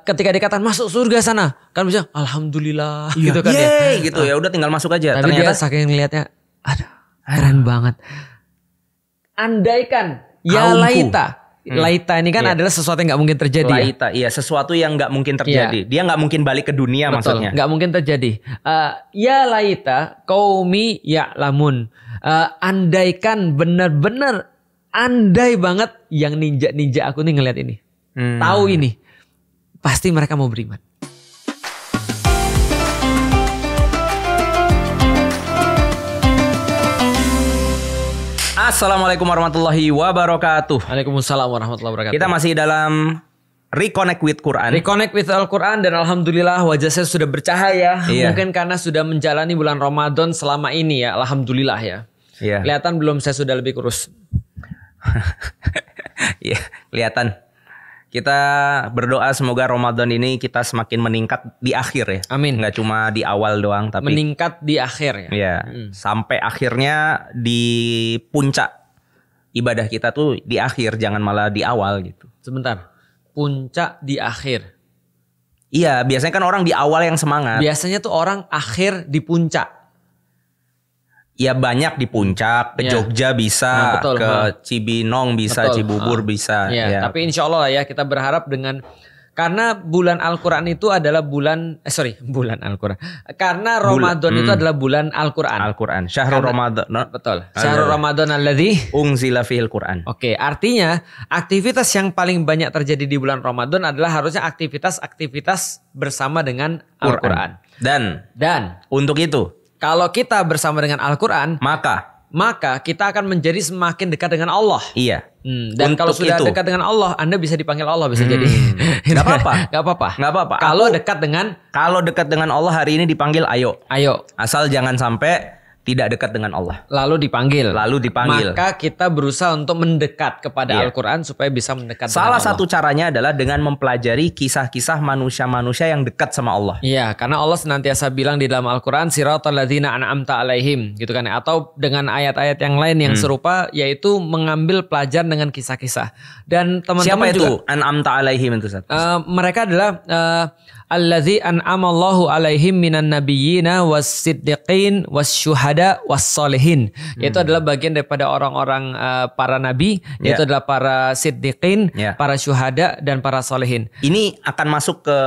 ketika dikatakan masuk surga sana, kan bisa alhamdulillah gitu kan Yeay, gitu ya udah tinggal masuk aja. Tapi Ternyata dia saking ngelihatnya, aduh keren banget. Andaikan ya laita. Laita ini kan adalah sesuatu yang gak mungkin terjadi. Laita, iya sesuatu yang gak mungkin terjadi. Dia gak mungkin balik ke dunia. Betul, maksudnya. Gak mungkin terjadi. Ya laita qaumi ya'lamun. Andaikan benar-benar andai banget yang ninja aku nih ngelihat ini. Tahu ini. Pasti mereka mau beriman. Assalamualaikum warahmatullahi wabarakatuh. Waalaikumsalam warahmatullahi wabarakatuh. Kita masih dalam Reconnect with Quran. Reconnect with Al-Quran, dan alhamdulillah wajah saya sudah bercahaya. Iya. Mungkin karena sudah menjalani bulan Ramadan selama ini ya. Alhamdulillah ya. Iya. Kelihatan belum saya sudah lebih kurus. Iya, kelihatan. Kita berdoa semoga Ramadan ini kita semakin meningkat di akhir ya. Amin. Nggak cuma di awal doang, tapi meningkat di akhir ya. Iya, sampai akhirnya di puncak ibadah kita tuh di akhir, jangan malah di awal gitu. Sebentar, puncak di akhir. Iya, biasanya kan orang di awal yang semangat. Biasanya tuh orang akhir di puncak. Ya banyak di puncak, ke Jogja bisa, betul, ke Cibinong bisa, Cibubur bisa. Ya. Tapi insya Allah ya kita berharap dengan, karena bulan Al-Quran itu adalah bulan Al-Quran. Karena Ramadan itu adalah bulan Al-Quran. Al-Quran, Syahrul Ramadan. Betul, Syahrul Ramadan alladzi unzila fihil Quran. Oke, artinya aktivitas yang paling banyak terjadi di bulan Ramadan adalah harusnya aktivitas bersama dengan Al-Quran. Dan untuk itu, kalau kita bersama dengan Al-Quran, maka kita akan menjadi semakin dekat dengan Allah. Iya. Dan kalau sudah dekat dengan Allah, Anda bisa dipanggil Allah, bisa jadi. Gak apa-apa. Gak apa-apa. Kalau dekat dengan Allah hari ini dipanggil ayo. Ayo. Asal jangan sampai tidak dekat dengan Allah. Lalu dipanggil. Maka kita berusaha untuk mendekat kepada Al-Quran supaya bisa mendekat dengan Allah. Salah satu caranya adalah dengan mempelajari kisah-kisah manusia-manusia yang dekat sama Allah. Iya, karena Allah senantiasa bilang di dalam Al-Quran, siratal ladzina an'amta alaihim, gitu kan. Atau dengan ayat-ayat yang lain yang serupa, yaitu mengambil pelajaran dengan kisah-kisah. Dan teman-teman siapa itu an'amta alaihim itu? Mereka adalah alladzi an'amallahu alaihim minan nabiyyina was-siddiqin was-syuhada was-solihin. Yaitu adalah bagian daripada orang-orang para nabi, yaitu adalah para siddiqin, para syuhada dan para solihin. Ini akan masuk ke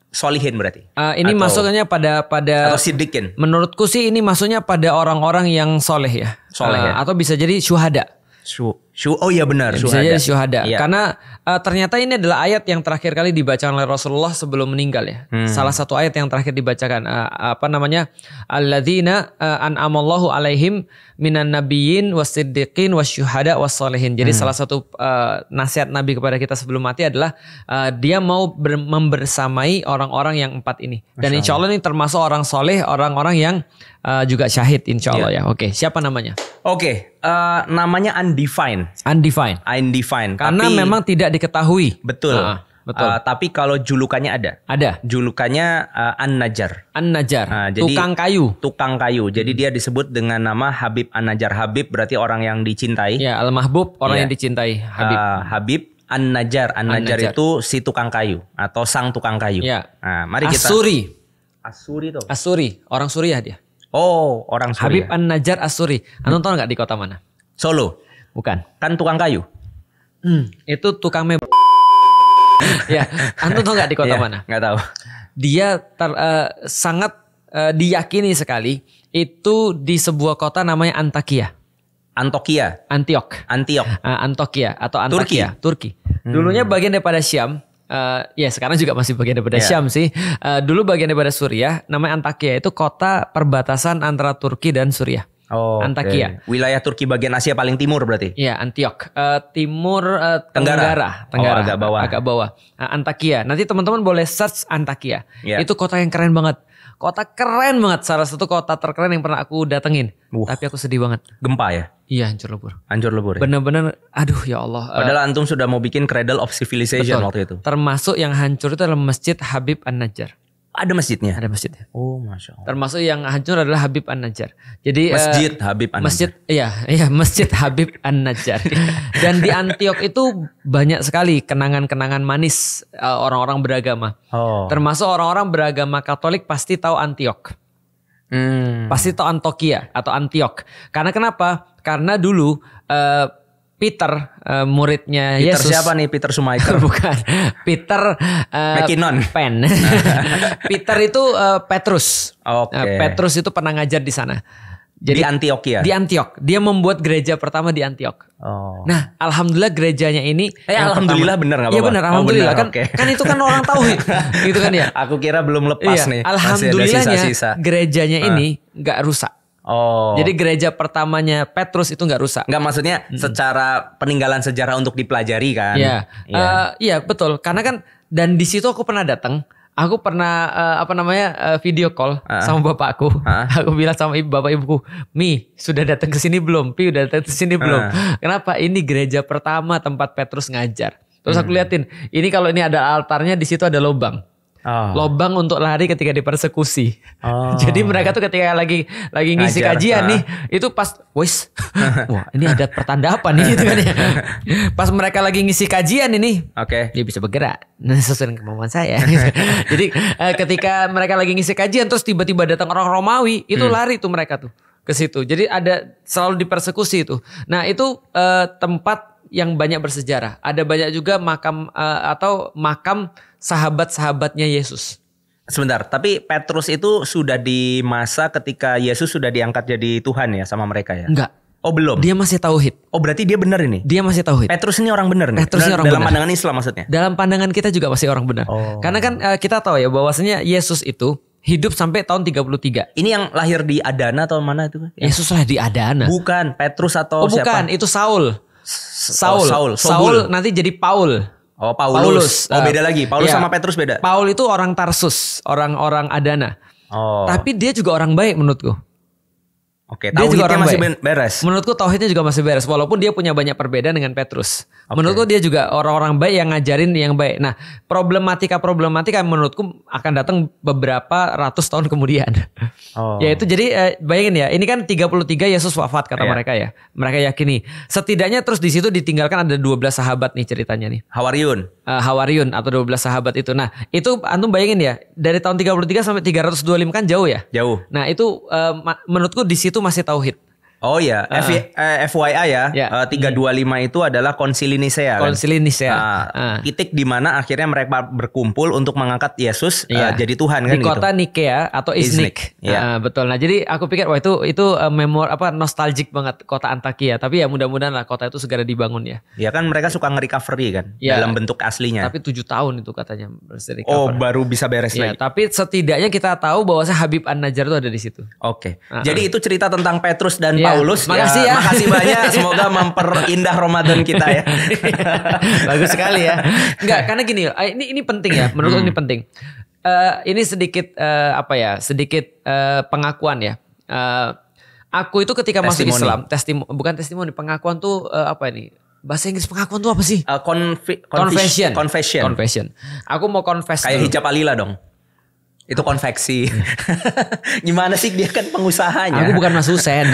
solihin berarti? Ini masuknya pada atau siddiqin. Menurutku sih ini masuknya pada orang-orang yang soleh ya. Atau bisa jadi syuhada. Oh iya benar, bisa jadi syuhada. Karena ternyata ini adalah ayat yang terakhir kali dibacakan oleh Rasulullah sebelum meninggal ya. Salah satu ayat yang terakhir dibacakan alladzina an'amallahu alaihim minan nabiyyin wasiddiqin wasyuhada wassolihin. Jadi salah satu nasihat Nabi kepada kita sebelum mati adalah dia mau membersamai orang-orang yang 4 ini. Dan insya Allah ini termasuk orang soleh, orang-orang yang juga syahid insya Allah ya. Oke, siapa namanya? Namanya undefined. Karena memang tidak diketahui. Betul. Betul. Tapi kalau julukannya ada. Julukannya An-Najjar. Jadi Tukang kayu. Jadi dia disebut dengan nama Habib An-Najjar. Habib berarti orang yang dicintai. Ya, Al-Mahbub orang yang dicintai. Habib An-Najjar. An-Najjar itu si tukang kayu atau sang tukang kayu. Ya. Nah, mari kita. Asuri, orang Suriah dia. Oh, orang Suriah. Habib An-Najjar Asuri. Antum tahu nggak di kota mana? Solo. Bukan. Kan tukang kayu. Itu tukang ya, antum tahu nggak di kota mana? Nggak tahu. Dia sangat diyakini sekali itu di sebuah kota namanya Antakya. Antiok atau Antakya, Turki. Dulunya bagian daripada Syam. Ya sekarang juga masih bagian daripada Syam sih. Dulu bagian daripada Suriah. Namanya Antakya, itu kota perbatasan antara Turki dan Suriah. Antakya. Wilayah Turki bagian Asia paling timur berarti? Iya, Antiok. Timur Tenggara. Agak bawah. Antakya. Nanti teman-teman boleh search Antakya. Itu kota yang keren banget. Salah satu kota terkeren yang pernah aku datengin. Tapi aku sedih banget. Gempa ya? Iya, hancur lebur. Ya? Bener-bener, aduh ya Allah. Padahal antum sudah mau bikin Cradle of Civilization waktu itu. Termasuk yang hancur itu adalah Masjid Habib An-Najjar. Ada masjidnya? Ada masjidnya. Oh, Masya Allah. Termasuk yang hancur adalah Habib An-Najjar. Jadi Masjid Habib An-Najjar. Masjid Habib An-Najjar. Dan di Antiok itu banyak sekali kenangan-kenangan manis orang-orang beragama. Termasuk orang-orang beragama Katolik pasti tahu Antiok. Pasti tahu Antokia atau Antiok. Karena kenapa? Karena dulu Peter, muridnya Peter Yesus. Siapa nih Peter Schumacher? Bukan. Peter McKinnon. Pen. Peter itu Petrus. Petrus itu pernah ngajar di sana. Jadi, di Antioquia. Di Antiok. Dia membuat gereja pertama di Antiok. Nah, alhamdulillah gerejanya ini. Alhamdulillah benar nggak apa-apa? Iya benar, alhamdulillah kan itu kan orang tauhid, gitu kan ya. Aku kira belum lepas nih. Alhamdulillahnya gerejanya ini nggak rusak. Jadi gereja pertamanya Petrus itu nggak rusak. Nggak, maksudnya secara peninggalan sejarah untuk dipelajari kan? Iya betul. Karena kan dan di situ aku pernah datang. Aku pernah video call sama bapakku. Aku bilang sama bapak ibuku, Mi sudah datang ke sini belum? Pi udah datang ke sini belum? Kenapa? Ini gereja pertama tempat Petrus ngajar. Terus aku liatin, ini kalau ini ada altarnya, di situ ada lubang. Lobang untuk lari ketika dipersekusi. Jadi mereka tuh ketika lagi ngisi kajian nih, itu pas wah ini ada pertanda apa nih gitu kan ya. Pas mereka lagi ngisi kajian ini, dia bisa bergerak. Nah, sesuai dengan kemampuan saya. Jadi ketika mereka lagi ngisi kajian terus tiba-tiba datang orang Romawi, itu lari tuh mereka tuh ke situ. Jadi ada selalu dipersekusi itu. Nah, itu tempat yang banyak bersejarah. Ada banyak juga makam makam sahabat-sahabatnya Yesus. Sebentar, tapi Petrus itu sudah di masa ketika Yesus sudah diangkat jadi Tuhan ya sama mereka ya? Enggak. Oh belum? Dia masih tauhid. Oh berarti dia benar ini? Dia masih tauhid. Petrus ini orang benar nih? Petrus ini orang dalam benar. Pandangan Islam maksudnya? Dalam pandangan kita juga masih orang benar. Karena kan kita tahu ya bahwasanya Yesus itu hidup sampai tahun 33. Ini yang lahir di Adana atau mana itu? Yesus lah di Adana. Bukan, Petrus atau siapa? Bukan, itu Saul. Saul nanti jadi Paul. Paulus. Beda lagi. Paulus sama Petrus beda. Paul itu orang Tarsus, orang Adana. Tapi dia juga orang baik menurutku. Tauhidnya masih beres. Menurutku tauhidnya juga masih beres. Walaupun dia punya banyak perbedaan dengan Petrus. Menurutku dia juga orang-orang baik yang ngajarin yang baik. Nah, problematika menurutku akan datang beberapa ratus tahun kemudian. Yaitu jadi bayangin ya, ini kan 33 Yesus wafat kata mereka ya. Mereka yakini. Setidaknya terus di situ ditinggalkan ada 12 sahabat nih ceritanya nih. Hawariyun atau 12 sahabat itu. Nah, itu antum bayangin ya, dari tahun 33 sampai 325 kan jauh ya? Jauh. Nah, itu menurutku di situ masih tauhid. Oh ya, FYI ya, 325 itu adalah Konsili Nisea. Konsili Nisea. Titik di mana akhirnya mereka berkumpul untuk mengangkat Yesus jadi Tuhan kan di kota gitu. Nikea atau Iznik. Betul. Nah, jadi aku pikir wah itu nostalgic banget kota Antakia. Tapi ya mudah-mudahan lah kota itu segera dibangun ya. Ya kan mereka suka nge-recovery kan dalam bentuk aslinya. Tapi 7 tahun itu katanya recover. Oh, baru bisa beres lagi. Tapi setidaknya kita tahu bahwa Habib An-Najjar itu ada di situ. Jadi itu cerita tentang Petrus dan Paulus. Makasih ya. Makasih banyak. Semoga memperindah Ramadan kita ya. Bagus sekali ya. Enggak, karena gini, ini penting ya. Menurut ini penting. Ini sedikit pengakuan ya. Aku itu ketika masuk Islam, bukan testimoni, pengakuan tuh bahasa Inggris pengakuan tuh apa sih? Confession. Aku mau confess. Kayak hijab alila dong. Itu konveksi. Gimana sih, dia kan pengusahanya. Aku bukan Mas Husen.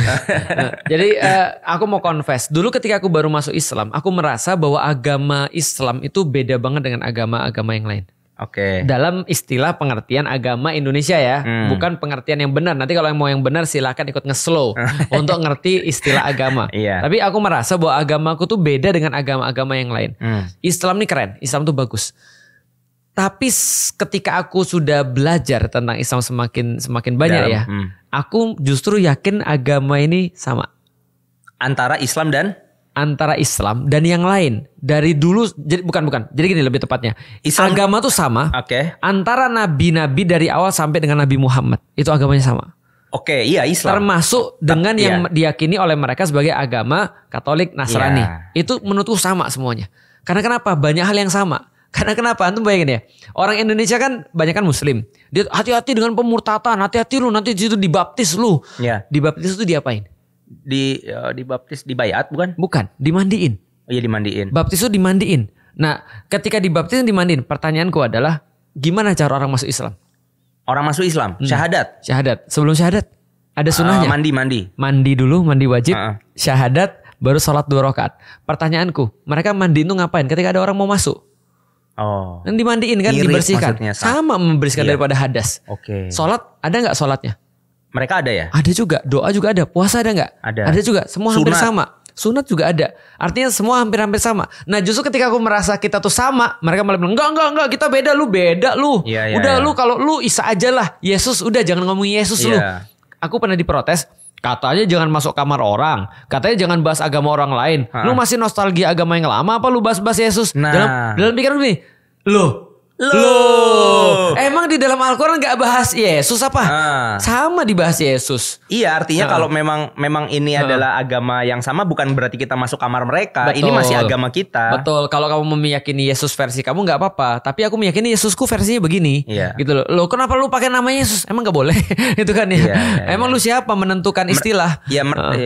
Jadi aku mau confess. Dulu ketika aku baru masuk Islam, aku merasa bahwa agama Islam itu beda banget dengan agama-agama yang lain. Dalam istilah pengertian agama Indonesia ya, bukan pengertian yang benar. Nanti kalau mau yang benar silakan ikut nge-slow untuk ngerti istilah agama. Tapi aku merasa bahwa agamaku tuh beda dengan agama-agama yang lain. Islam ini keren, Islam tuh bagus. Tapi ketika aku sudah belajar tentang Islam semakin banyak aku justru yakin agama ini sama. Antara Islam dan yang lain. Dari dulu, bukan. Jadi gini lebih tepatnya. Agama tuh sama. Antara nabi-nabi dari awal sampai dengan Nabi Muhammad. Itu agamanya sama. Iya Islam. Termasuk dengan yang diyakini oleh mereka sebagai agama Katolik, Nasrani. Itu menurutku sama semuanya. Karena kenapa? Banyak hal yang sama. Karena kenapa? Antum bayangin ya. Orang Indonesia kan banyak kan muslim. Dia hati-hati dengan pemurtatan. Hati-hati lu nanti di situ dibaptis lu. Dibaptis itu diapain? Dibaptis dibayat bukan? Bukan, dimandiin. Dimandiin. Baptis itu dimandiin. Nah, ketika dibaptis dimandiin, pertanyaanku adalah gimana cara orang masuk Islam? Orang masuk Islam, syahadat. Syahadat. Sebelum syahadat ada sunnahnya. Mandi dulu, mandi wajib. Syahadat, baru sholat 2 rakaat. Pertanyaanku, mereka mandi itu ngapain? Ketika ada orang mau masuk. Oh. Dan dimandiin kan, dibersihkan. Sama membersihkan daripada hadas. Oke. Sholat, ada nggak sholatnya? Mereka ada ya? Ada juga. Doa juga ada. Puasa ada nggak? Ada juga. Semua hampir sama. Sunat juga ada. Artinya semua hampir-hampir sama. Nah justru ketika aku merasa kita tuh sama, mereka malah bilang enggak kita beda lu. Udah lu kalau lu Isa aja lah. Yesus udah jangan ngomongin Yesus lu. Aku pernah diprotes. Katanya jangan masuk kamar orang. Katanya jangan bahas agama orang lain. Lu masih nostalgia agama yang lama apa lu bahas-bahas Yesus? Nah. Dalam pikiran gini. Loh. Emang di dalam Al-Quran gak bahas Yesus apa? Sama dibahas Yesus. Iya artinya kalau memang ini adalah agama yang sama, bukan berarti kita masuk kamar mereka. Betul. Ini masih agama kita. Betul. Kalau kamu meyakini Yesus versi kamu gak apa-apa. Tapi aku meyakini Yesusku versinya begini. Gitu loh. Loh kenapa lu pakai nama Yesus? Emang gak boleh? Itu kan ya. Emang lu siapa menentukan istilah?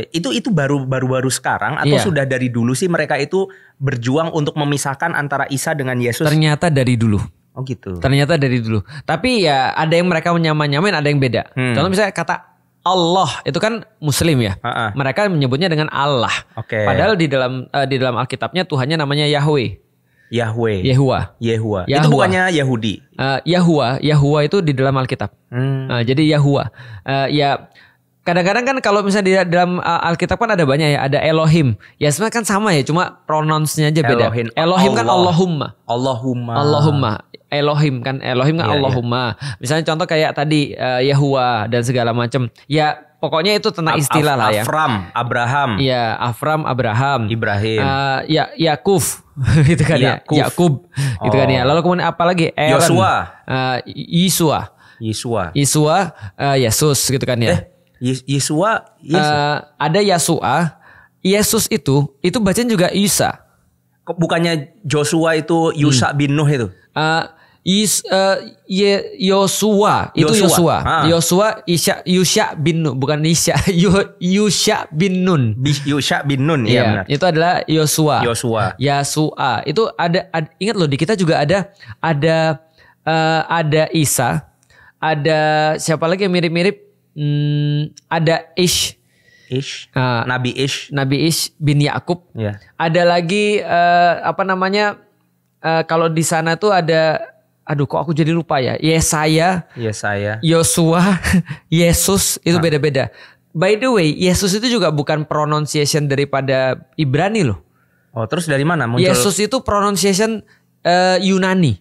Itu baru sekarang atau sudah dari dulu sih mereka itu berjuang untuk memisahkan antara Isa dengan Yesus? Ternyata dari dulu. Oh gitu. Ternyata dari dulu. Tapi ya ada yang mereka nyamain, ada yang beda. Contoh misalnya kata Allah itu kan Muslim ya. Mereka menyebutnya dengan Allah. Padahal di dalam Alkitabnya Tuhannya namanya Yahweh. Yehuwa. Itu bukannya Yahudi. Yahuwa itu di dalam Alkitab. Jadi Yahuwa. Ya kadang-kadang kan kalau misalnya di dalam Alkitab kan ada banyak ya, ada Elohim. Ya sebenarnya kan sama ya, cuma pronounce-nya aja beda. Elohim kan Allahumma. Elohim kan Allahumma. Misalnya contoh kayak tadi Yahuwa dan segala macam. Ya pokoknya itu tentang istilah lah ya. Abraham. Iya, Abraham. Ibrahim. Yakub. Itu kan ya. Yakub. Itu kan ya. Lalu kemudian apa lagi? Yosua. Yesus gitu kan ya. Yesua. Ada Yesua. Yesus itu bacaan juga Isa. Bukannya Joshua itu Yusa bin Nuh itu? Yosua itu Yosua Yusha bin Nun, bukan Isya. Yusha bin Nun. Ya, itu adalah Yosua. Itu ada ingat loh, di kita juga ada Isa, ada siapa lagi yang mirip-mirip, ada Nabi Ish bin Yakub. Ada lagi kalau di sana tuh ada, aduh kok aku jadi lupa ya. Yesaya, Yosua, Yesus itu beda-beda. By the way, Yesus itu juga bukan pronunciation daripada Ibrani loh. Oh, terus dari mana muncul? Yesus itu pronunciation Yunani.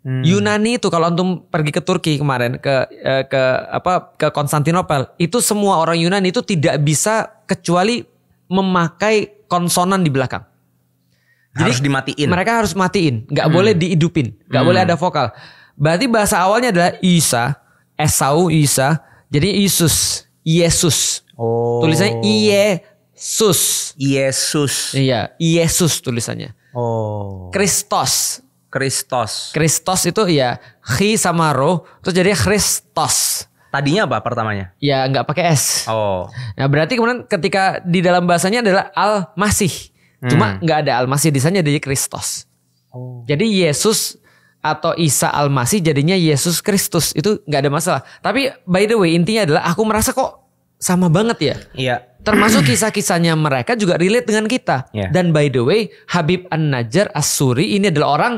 Yunani itu kalau antum pergi ke Turki kemarin ke Konstantinopel, itu semua orang Yunani itu tidak bisa kecuali memakai konsonan di belakang. Jadi harus dimatiin. Mereka harus matiin, nggak boleh dihidupin, nggak boleh ada vokal. Berarti bahasa awalnya adalah Isa, Isa, jadi Yesus. Oh. Tulisannya Yesus. Iya, Yesus tulisannya. Oh. Kristos itu ya Chi sama Ro, terus jadi Kristos. Tadinya apa pertamanya? Ya nggak pakai S. Oh. Nah berarti kemudian ketika di dalam bahasanya adalah Al-Masih. Cuma nggak ada Al-Masih di sana, jadi Kristos. Oh. Jadi Yesus atau Isa Al-Masih jadinya Yesus Kristus, itu nggak ada masalah. Tapi by the way intinya adalah aku merasa kok sama banget ya. Iya. Termasuk kisah-kisahnya mereka juga relate dengan kita. Yeah. Dan by the way Habib An-Najjar As-Suri ini adalah orang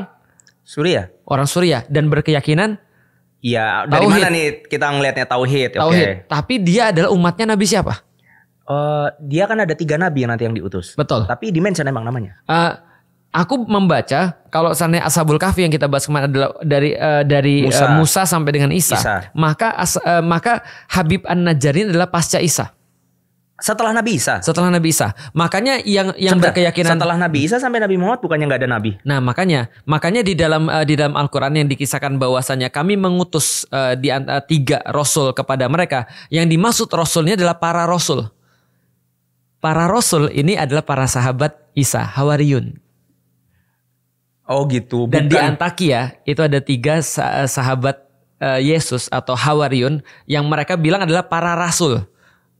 Suriah dan berkeyakinan. Iya. Dari mana nih kita ngelihatnya tauhid? Tauhid. Tapi dia adalah umatnya Nabi siapa? Dia kan ada 3 nabi yang nanti yang diutus. Betul. Tapi di-mention emang namanya. Aku membaca kalau seandainya Ashabul Kahfi yang kita bahas kemarin adalah dari Musa sampai dengan Isa. Maka Habib An-Najjar ini adalah pasca Isa. Setelah Nabi Isa. Makanya yang berkeyakinan setelah Nabi Isa sampai Nabi Muhammad bukannya nggak ada nabi. Nah, makanya di dalam Al-Qur'an yang dikisahkan bahwasanya kami mengutus di 3 rasul kepada mereka. Yang dimaksud rasulnya adalah para rasul. Para rasul ini adalah para sahabat Isa, Hawariyun. Oh gitu. Dan di Antakia itu ada 3 sahabat Yesus atau Hawariyun yang mereka bilang adalah para rasul.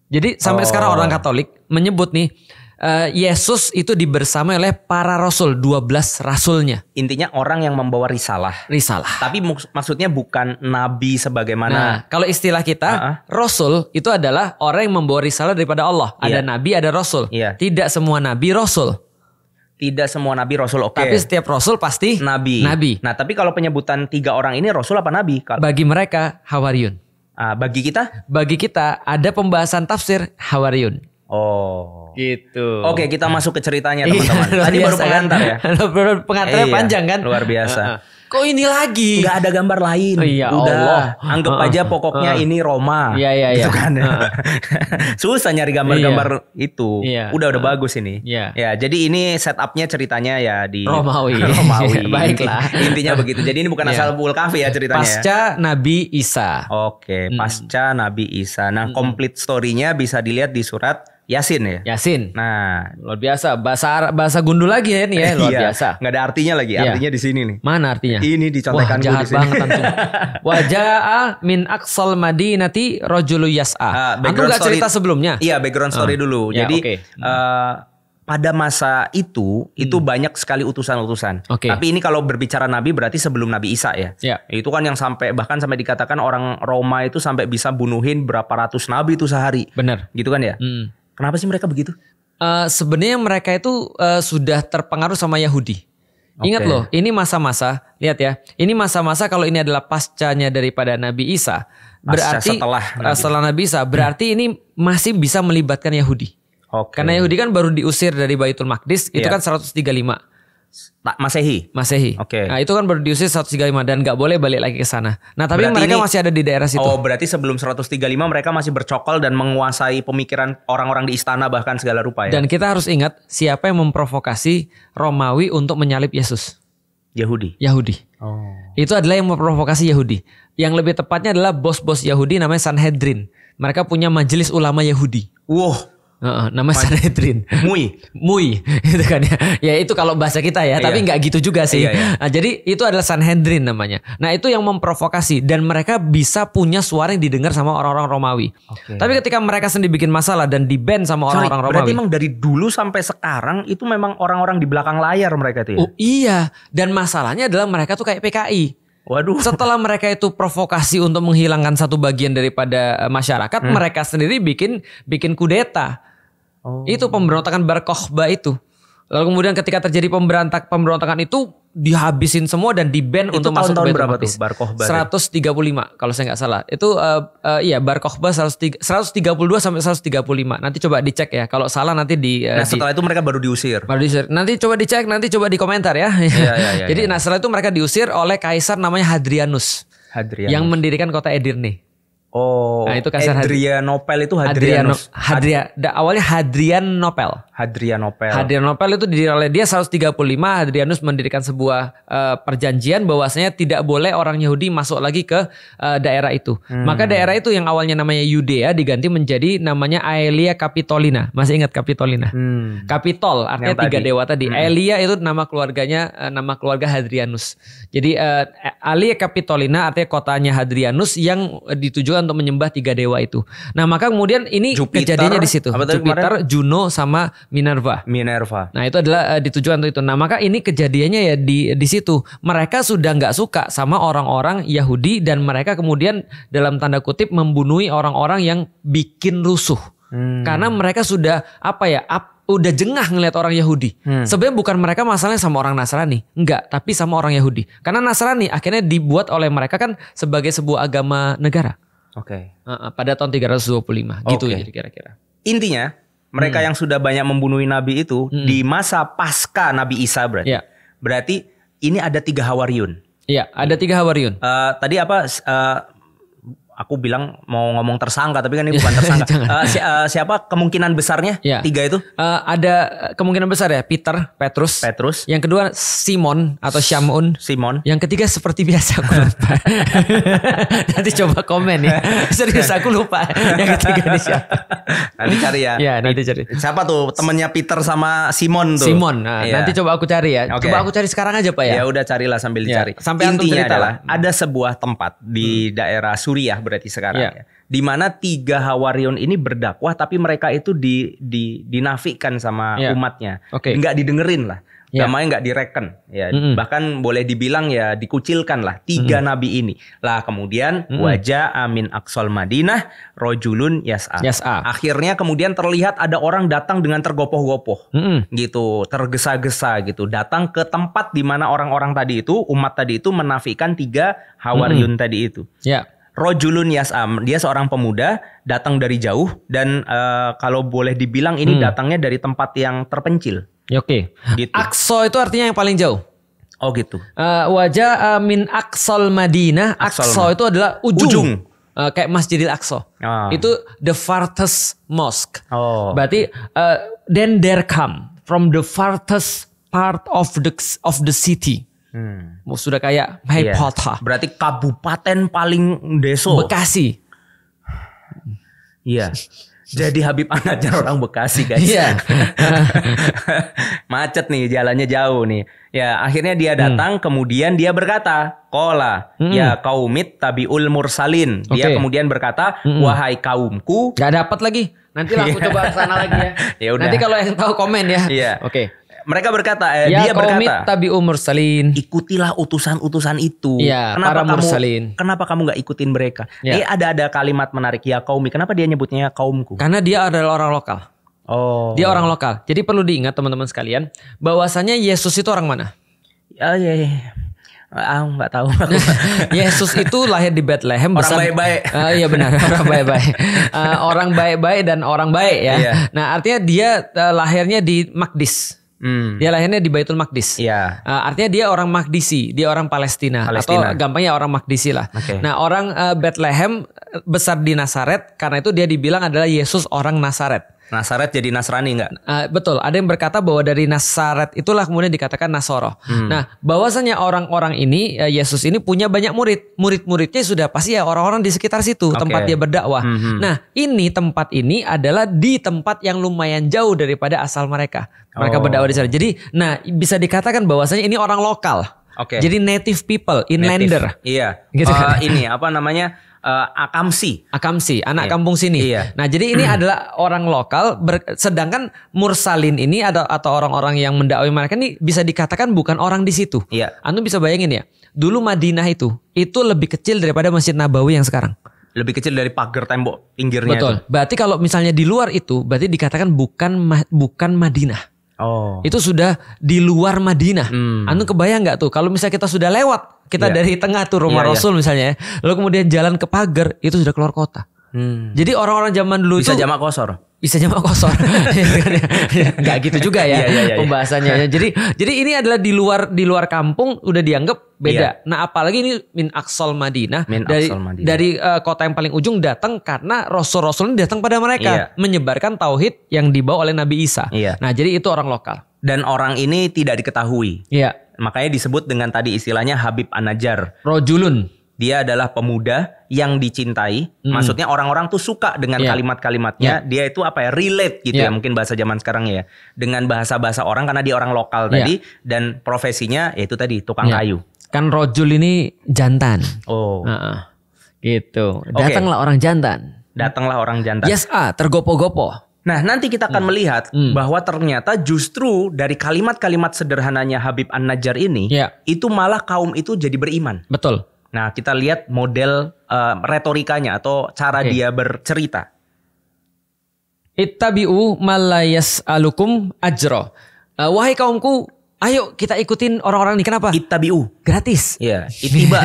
Jadi sampai sekarang orang Katolik menyebut nih Yesus itu dibersamai oleh para rasul, 12 rasulnya. Intinya orang yang membawa risalah. Tapi maksudnya bukan nabi sebagaimana. Nah, kalau istilah kita, rasul itu adalah orang yang membawa risalah daripada Allah. Ada nabi, ada rasul. Tidak semua nabi rasul. Tidak semua nabi rasul, oke. Tapi setiap rasul pasti nabi. Nah, tapi kalau penyebutan 3 orang ini rasul apa nabi? Bagi mereka hawariyun. Bagi kita? Bagi kita ada pembahasan tafsir hawariyun. Oh, gitu. Oke, kita masuk ke ceritanya teman-teman. Tadi baru pengantar ya. Pengantarnya panjang kan? Luar biasa. Kok ini lagi? Nggak ada gambar lain. Udah, Allah. Anggap aja pokoknya ini Roma. Iya. Gitu kan. Susah nyari gambar-gambar itu. Udah bagus ini. Ya, jadi ini setupnya ceritanya ya di Romawi. Baiklah. Intinya begitu. Jadi ini bukan asal Bul Kahfi ya ceritanya. Pasca Nabi Isa. Oke, pasca Nabi Isa. Nah, complete story-nya bisa dilihat di surat Yasin ya? Yasin. Nah, luar biasa. Bahasa gundul lagi ya ini ya, luar biasa. Nggak ada artinya lagi. Artinya di sini nih. Mana artinya? Ini dicontekan gue di sini. Banget antum. Waja'a min aqsal madinati rajulu yas'a. Antum nggak cerita sebelumnya? Iya, background story dulu. Jadi pada masa itu banyak sekali utusan-utusan. Tapi ini kalau berbicara nabi berarti sebelum Nabi Isa ya. Itu kan yang bahkan sampai dikatakan orang Roma itu sampai bisa bunuhin berapa ratus nabi itu sehari. Benar. Gitu kan ya? Kenapa sih mereka begitu? Sebenarnya mereka itu sudah terpengaruh sama Yahudi. Ingat loh, ini masa-masa, lihat ya. Ini masa-masa kalau ini adalah pascanya daripada Nabi Isa. Berarti setelah Nabi Isa, berarti ini masih bisa melibatkan Yahudi. Karena Yahudi kan baru diusir dari Baitul Maqdis, itu kan 135. Masehi. Nah, itu kan baru diusir 135 dan nggak boleh balik lagi ke sana. Nah, tapi berarti mereka masih ada di daerah situ. Oh, berarti sebelum 135 mereka masih bercokol dan menguasai pemikiran orang-orang di istana bahkan segala rupa ya. Dan kita harus ingat siapa yang memprovokasi Romawi untuk menyalib Yesus. Yahudi. Oh. Itu adalah yang memprovokasi Yahudi. Yang lebih tepatnya adalah bos-bos Yahudi namanya Sanhedrin. Mereka punya majelis ulama Yahudi. Wow. Namanya Sanhedrin. Mui itu kan ya. Ya itu kalau bahasa kita ya, tapi nggak gitu juga sih. Nah, jadi itu adalah Sanhedrin namanya. Nah, itu yang memprovokasi dan mereka bisa punya suara yang didengar sama orang-orang Romawi. Tapi ketika mereka sendiri bikin masalah dan di-ban sama orang-orang Romawi. Berarti emang dari dulu sampai sekarang itu memang orang-orang di belakang layar mereka itu ya. Oh iya, dan masalahnya adalah mereka tuh kayak PKI. Waduh. Setelah mereka itu provokasi untuk menghilangkan satu bagian daripada masyarakat, mereka sendiri bikin kudeta. Itu pemberontakan Bar Kokhba itu. Lalu kemudian ketika terjadi pemberontakan itu dihabisin semua dan di-ban untuk masuk ke Baitul Maqdis. Bar Kokhba 135 kalau saya nggak salah. Itu Bar Kokhba 132 sampai 135. Nanti coba dicek ya. Kalau salah nanti setelah itu mereka baru diusir. Nanti coba dicek, nanti coba di komentar ya. Jadi setelah itu mereka diusir oleh kaisar namanya Hadrianus. Yang mendirikan kota Edirne. Oh, nah, itu Adrianopel itu Hadrianus. Awalnya Hadrianopel. Hadrianopel itu didirikan oleh dia 135. Hadrianus mendirikan sebuah perjanjian bahwasanya tidak boleh orang Yahudi masuk lagi ke daerah itu. Maka daerah itu yang awalnya namanya Yudea diganti menjadi namanya Aelia Capitolina. Masih ingat Capitolina? Capitol artinya tiga dewa tadi. Aelia itu nama keluarganya, nama keluarga Hadrianus. Jadi Aelia Capitolina artinya kotanya Hadrianus yang ditujukan untuk menyembah tiga dewa itu. Nah, maka kemudian ini kejadiannya di situ. Jupiter, Juno sama Minerva. Nah, itu adalah ditujukan untuk itu. Nah, maka ini kejadiannya ya di situ. Mereka sudah nggak suka sama orang-orang Yahudi dan mereka kemudian dalam tanda kutip membunuhi orang-orang yang bikin rusuh. Karena mereka sudah udah jengah ngelihat orang Yahudi. Sebenarnya bukan mereka masalahnya sama orang Nasrani, enggak, tapi sama orang Yahudi. Karena Nasrani akhirnya dibuat oleh mereka kan sebagai sebuah agama negara. Pada tahun 325 gitu ya kira-kira. Intinya mereka yang sudah banyak membunuh nabi itu di masa pasca Nabi Isa berarti. Berarti ini ada 3 hawariyun. Iya, ada 3 hawariyun. Tadi aku bilang mau ngomong tersangka, tapi kan ini bukan tersangka. Siapa kemungkinan besarnya? 3 itu? Ada kemungkinan besar ya, Petrus. Yang kedua Simon atau Syamun. Yang ketiga seperti biasa aku lupa. Nanti coba komen ya. Serius aku lupa. Yang ketiga ini siapa? Nanti cari ya. Ya, nanti cari. Siapa tuh temennya Peter sama Simon tuh? Nanti coba aku cari ya. Coba aku cari sekarang aja Pak ya. Ya udah carilah sambil dicari. Sampai intinya adalah ada sebuah tempat di daerah Suriah. berarti sekarang ya. Di mana 3 Hawariun ini berdakwah tapi mereka itu dinafikan sama umatnya. Nggak didengerin lah. Namanya nggak direken ya. Bahkan boleh dibilang ya dikucilkan lah 3 nabi ini. Lah kemudian wajah amin aqsal Madinah rojulun yas'a. Akhirnya kemudian terlihat ada orang datang dengan tergopoh-gopoh gitu, tergesa-gesa gitu, datang ke tempat di mana orang-orang tadi itu, umat tadi itu menafikan 3 Hawariun tadi itu. Rojulun yas'am, dia seorang pemuda datang dari jauh dan kalau boleh dibilang ini datangnya dari tempat yang terpencil. Gitu. Aqsa itu artinya yang paling jauh. Oh gitu. Wajah min aqsal Madinah. Aqsa itu adalah ujung. Kayak Masjidil Aqsa. Itu the farthest mosque. Berarti then there come from the farthest part of the city. Sudah kayak Maipota. Berarti kabupaten paling deso. Bekasi. Iya. Jadi Habib An-Najjar orang Bekasi guys. Macet nih, jalannya jauh nih. Ya akhirnya dia datang, kemudian dia berkata, Qala ya qaumit tabiul mursalin. Dia kemudian berkata, wahai kaumku. Gak dapat lagi. Nanti lah aku coba kesana lagi ya. Yaudah. Nanti kalau yang tahu komen ya. Mereka berkata, dia berkata, tabi'u mursalin. Ikutilah utusan-utusan itu. Para mursalin. Kenapa kamu nggak ikutin mereka? Ada kalimat menarik, ya kaumi. Kenapa dia nyebutnya kaumku? Karena dia adalah orang lokal. Dia orang lokal. Jadi perlu diingat teman-teman sekalian, bahwasanya Yesus itu orang mana? Nggak tahu. Yesus itu lahir di Bethlehem. Orang baik-baik. Iya benar, orang baik-baik. Orang baik-baik dan orang baik ya. Nah artinya dia lahirnya di Maqdis. Dia lahirnya di Baitul Maqdis. Artinya dia orang Maqdisi, dia orang Palestina. Atau gampangnya orang Maqdisi lah. Nah orang Bethlehem besar di Nazaret, karena itu dia dibilang adalah Yesus orang Nazaret. Nazaret jadi Nasrani nggak? Betul, ada yang berkata bahwa dari Nazaret itulah kemudian dikatakan Nasoro. Nah bahwasanya orang-orang ini, Yesus ini punya banyak murid. Murid-muridnya sudah pasti ya orang-orang di sekitar situ, tempat dia berdakwah. Nah ini tempat ini adalah di tempat yang lumayan jauh daripada asal mereka. Mereka berdakwah di sana. Jadi nah bisa dikatakan bahwasanya ini orang lokal. Jadi native people, inlander. Gitu kan? Ini apa namanya? Akamsi, anak kampung sini. Nah, jadi ini adalah orang lokal, sedangkan mursalin ini atau orang-orang yang mendakwai mereka ini bisa dikatakan bukan orang di situ. Anda bisa bayangin ya, dulu Madinah itu lebih kecil daripada Masjid Nabawi yang sekarang. Lebih kecil dari pagar tembok pinggirnya. Betul. Itu. Berarti kalau misalnya di luar itu, berarti dikatakan bukan Madinah. Itu sudah di luar Madinah. Anda kebayang nggak tuh kalau misalnya kita sudah lewat, kita dari tengah tuh rumah Rasul misalnya ya, lalu kemudian jalan ke pagar, itu sudah keluar kota. Jadi orang-orang zaman dulu bisa jamak kosor. Bisa jamak kosor. Nggak gitu juga ya pembahasannya. Jadi ini adalah di luar kampung udah dianggap beda. Nah apalagi ini min aqsal Madinah, dari kota yang paling ujung datang karena Rasul-Rasul ini datang pada mereka menyebarkan tauhid yang dibawa oleh Nabi Isa. Nah jadi itu orang lokal. Dan orang ini tidak diketahui. Makanya disebut dengan tadi istilahnya Habib An-Najjar. Rojulun. Dia adalah pemuda yang dicintai. Maksudnya orang-orang tuh suka dengan kalimat-kalimatnya. Dia itu apa ya, relate gitu ya. Mungkin bahasa zaman sekarang ya. Dengan bahasa-bahasa orang karena dia orang lokal tadi. Dan profesinya yaitu tadi tukang kayu. Kan rojul ini jantan. Gitu. Datanglah orang jantan. Tergopo-gopo. Nah nanti kita akan melihat bahwa ternyata justru dari kalimat-kalimat sederhananya Habib An-Najjar ini. Itu malah kaum itu jadi beriman. Betul. Nah kita lihat model retorikanya atau cara dia bercerita. Ittabi'u malayas alukum ajro. Wahai kaumku, ayo kita ikutin orang-orang ini. Kenapa? Ittabi'u. Gratis. Ittiba.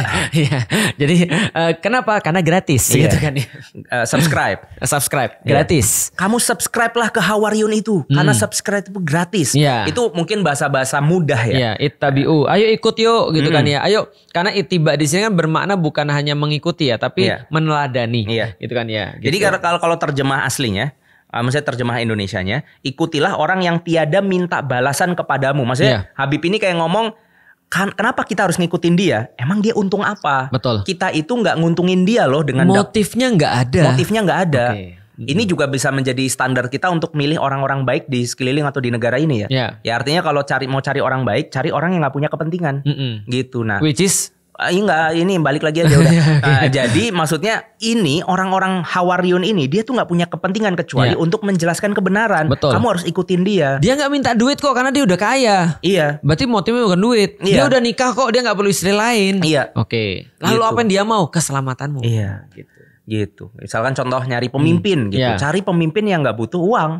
Jadi kenapa? Karena gratis. Gitu kan. Subscribe. Gratis. Kamu subscribe lah ke Hawariun itu. Karena subscribe itu gratis. Itu mungkin bahasa-bahasa mudah ya. Ittabi'u. Ayo ikut yuk gitu kan ya. Ayo. Karena ittiba di sini kan bermakna bukan hanya mengikuti ya. Tapi meneladani. Gitu kan ya. Gitu. Jadi kalau terjemah aslinya. Maksudnya terjemah Indonesianya, ikutilah orang yang tiada minta balasan kepadamu. Maksudnya Habib ini kayak ngomong, kenapa kita harus ngikutin dia? Emang dia untung apa? Betul. Kita itu nggak nguntungin dia loh dengan motifnya nggak ada. Ini juga bisa menjadi standar kita untuk milih orang-orang baik di sekeliling atau di negara ini ya. Ya artinya kalau mau cari orang baik, cari orang yang nggak punya kepentingan. Gitu. Nah, which is Enggak, ini balik lagi aja udah. Jadi maksudnya ini orang-orang Hawariun ini dia tuh nggak punya kepentingan kecuali untuk menjelaskan kebenaran. Betul. Kamu harus ikutin dia. Dia nggak minta duit kok karena dia udah kaya. Iya. Berarti motifnya bukan duit. Dia udah nikah kok, dia nggak perlu istri lain. Iya. Oke. Lalu apa yang dia mau? Keselamatanmu. Iya, gitu. Misalkan contoh nyari pemimpin gitu. Cari pemimpin yang nggak butuh uang.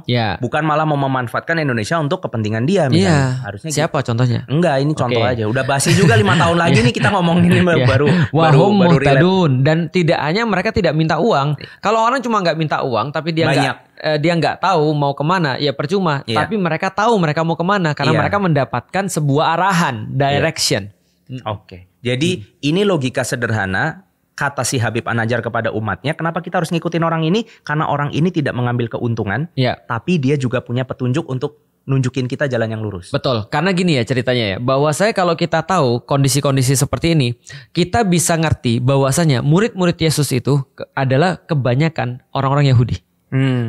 Bukan malah mau memanfaatkan Indonesia untuk kepentingan dia misalnya. Harusnya siapa contohnya? Enggak, ini contoh aja. Udah basi juga 5 tahun lagi nih kita ngomongin ini baru muhtadun. Dan tidak hanya mereka tidak minta uang. Kalau orang cuma nggak minta uang tapi dia nggak tahu mau kemana, ya percuma. Tapi mereka tahu mereka mau kemana karena mereka mendapatkan sebuah arahan, direction. Oke. Jadi ini logika sederhana kata si Habib An-Najjar kepada umatnya, kenapa kita harus ngikutin orang ini? Karena orang ini tidak mengambil keuntungan, tapi dia juga punya petunjuk untuk nunjukin kita jalan yang lurus. Betul, karena gini ya ceritanya ya, bahwasanya kalau kita tahu kondisi-kondisi seperti ini, kita bisa ngerti bahwasanya murid-murid Yesus itu adalah kebanyakan orang-orang Yahudi.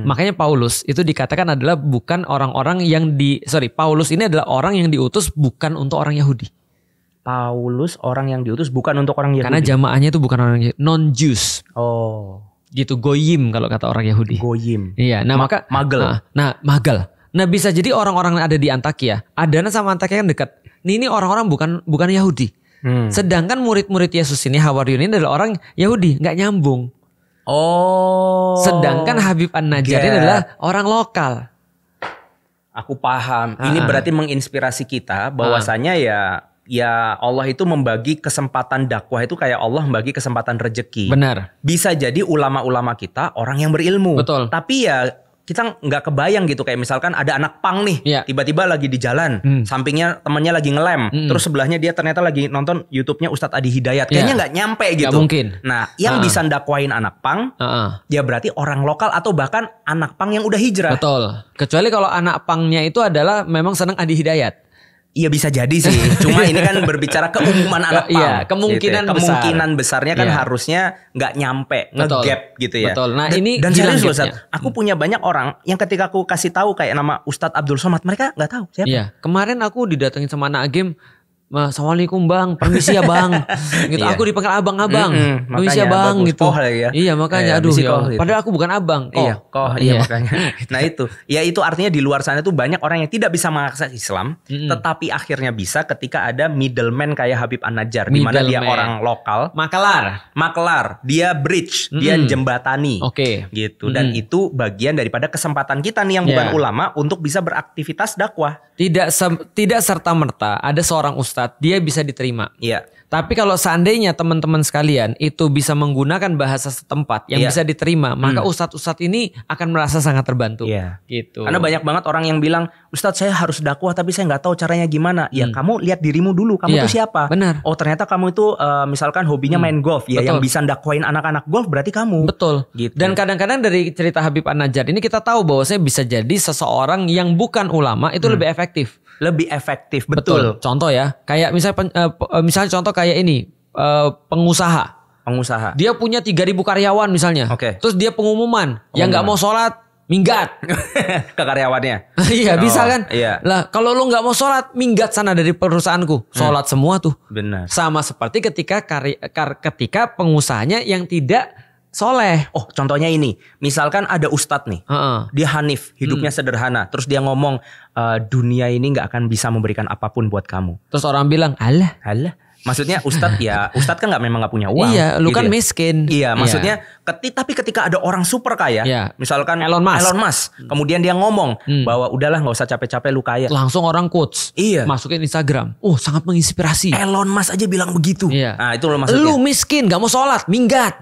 Makanya Paulus itu dikatakan adalah bukan orang-orang yang Paulus ini adalah orang yang diutus bukan untuk orang Yahudi. Paulus orang yang diutus bukan untuk orang Yahudi. Karena jamaahnya itu bukan orang Yahudi, non-Jews. Oh. Gitu, goyim kalau kata orang Yahudi. Goyim. Iya, nah maka magel. Magal. Nah, bisa jadi orang-orang yang ada di Antakia, Adana sama Antakia kan dekat. Ini orang-orang bukan Yahudi. Sedangkan murid-murid Yesus ini Hawariun ini adalah orang Yahudi, nggak nyambung. Oh. Sedangkan Habib An-Najjar ini adalah orang lokal. Aku paham. Ini berarti menginspirasi kita bahwasanya ya Allah itu membagi kesempatan dakwah itu kayak Allah membagi kesempatan rezeki. Benar. Bisa jadi ulama-ulama kita orang yang berilmu. Betul. Tapi ya kita nggak kebayang gitu, kayak misalkan ada anak pang nih, tiba-tiba lagi di jalan, sampingnya temennya lagi ngelem, terus sebelahnya dia ternyata lagi nonton YouTube-nya Ustadz Adi Hidayat, kayaknya nggak nyampe gitu. Gak mungkin. Nah, yang bisa dakwain anak pang, dia berarti orang lokal atau bahkan anak pang yang udah hijrah. Betul. Kecuali kalau anak pangnya itu adalah memang senang Adi Hidayat. Iya bisa jadi sih. Cuma ini kan berbicara keumuman anak pang. Iya, kemungkinan besarnya kan harusnya nggak nyampe, nge-gap gitu ya. Betul. Nah, ini dan serius loh, Ustadz, aku punya banyak orang yang ketika aku kasih tahu kayak nama Ustadz Abdul Somad, mereka nggak tahu siapa. Iya, kemarin aku didatengin sama anak Agim. Assalamualaikum bang, permisi ya bang. Gitu, aku dipanggil abang-abang. Permisi ya bang gitu. Ya. Iya makanya aduh ya. Gitu. Padahal aku bukan abang. Iya makanya. Nah itu. Ya itu artinya di luar sana tuh banyak orang yang tidak bisa mengakses Islam, tetapi akhirnya bisa ketika ada middleman kayak Habib An-Najjar, di mana dia orang lokal. Makelar. Dia bridge, dia jembatani. Gitu. Dan itu bagian daripada kesempatan kita nih yang bukan ulama untuk bisa beraktivitas dakwah. Tidak serta-merta ada seorang ustadz dia bisa diterima. Iya. Tapi kalau seandainya teman-teman sekalian itu bisa menggunakan bahasa setempat yang bisa diterima, maka ustadz-ustadz ini akan merasa sangat terbantu. Iya. Gitu. Karena banyak banget orang yang bilang, Ustadz saya harus dakwah tapi saya nggak tahu caranya gimana. Ya kamu lihat dirimu dulu, kamu tuh siapa? Benar. Oh ternyata kamu itu misalkan hobinya main golf, ya yang bisa dakwain anak-anak golf berarti kamu. Betul. Gitu. Dan kadang-kadang dari cerita Habib An-Najjar ini kita tahu bahwasanya bisa jadi seseorang yang bukan ulama itu lebih efektif. Lebih efektif, betul. Contoh ya, kayak misalnya contoh kayak ini pengusaha. Dia punya 3.000 karyawan misalnya. Terus dia pengumuman yang nggak mau sholat minggat ke karyawannya. Iya bisa kan? Iya. Lah kalau lu nggak mau sholat minggat sana dari perusahaanku. Sholat semua tuh. Benar. Sama seperti ketika pengusahanya yang tidak soleh. Oh contohnya ini, misalkan ada ustadz nih, dia hanif, hidupnya sederhana, terus dia ngomong dunia ini nggak akan bisa memberikan apapun buat kamu. Terus orang bilang, alah. Maksudnya ustadz ustadz kan memang nggak punya uang. Iya, lu gitu kan ya. miskin. Iya, maksudnya tapi ketika ada orang super kaya, misalkan Elon Musk, kemudian dia ngomong bahwa udahlah nggak usah capek-capek lu kaya. Langsung orang quotes, masukin Instagram. Oh sangat menginspirasi. Elon Musk aja bilang begitu. Iya. Nah itu lo maksudnya. Lu miskin, nggak mau sholat, minggat.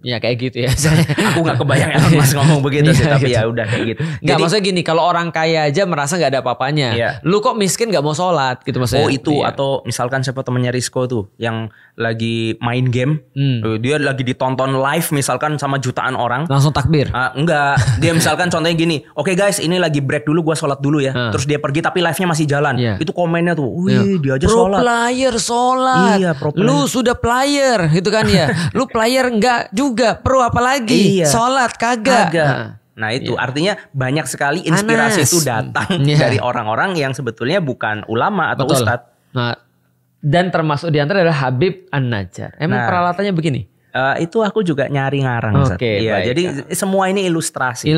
Ya kayak gitu ya. Aku nggak kebayang Elon Musk ngomong begitu sih, tapi ya udah kayak gitu. Nggak, maksudnya gini, kalau orang kaya aja merasa nggak ada apa-apanya. Lu kok miskin nggak mau sholat gitu maksudnya. Oh itu atau misalkan siapa temannya Rizko tuh yang lagi main game, dia lagi ditonton live misalkan sama jutaan orang, langsung takbir. Enggak, dia misalkan contohnya gini, oke guys ini lagi break dulu, gua sholat dulu ya. Terus dia pergi tapi live-nya masih jalan. Itu komennya tuh, wih dia aja sholat. Pro player sholat. Iya, pro player. Lu sudah player gitu kan ya. Lu player enggak juga, pro apalagi. Sholat kagak. Nah itu artinya banyak sekali inspirasi itu datang dari orang-orang yang sebetulnya bukan ulama atau ustadz. Nah Dan termasuk di antara adalah Habib An-Najjar. Emang peralatannya begini? Itu aku juga nyari ngarang. Oke, ya, jadi semua ini ilustrasi.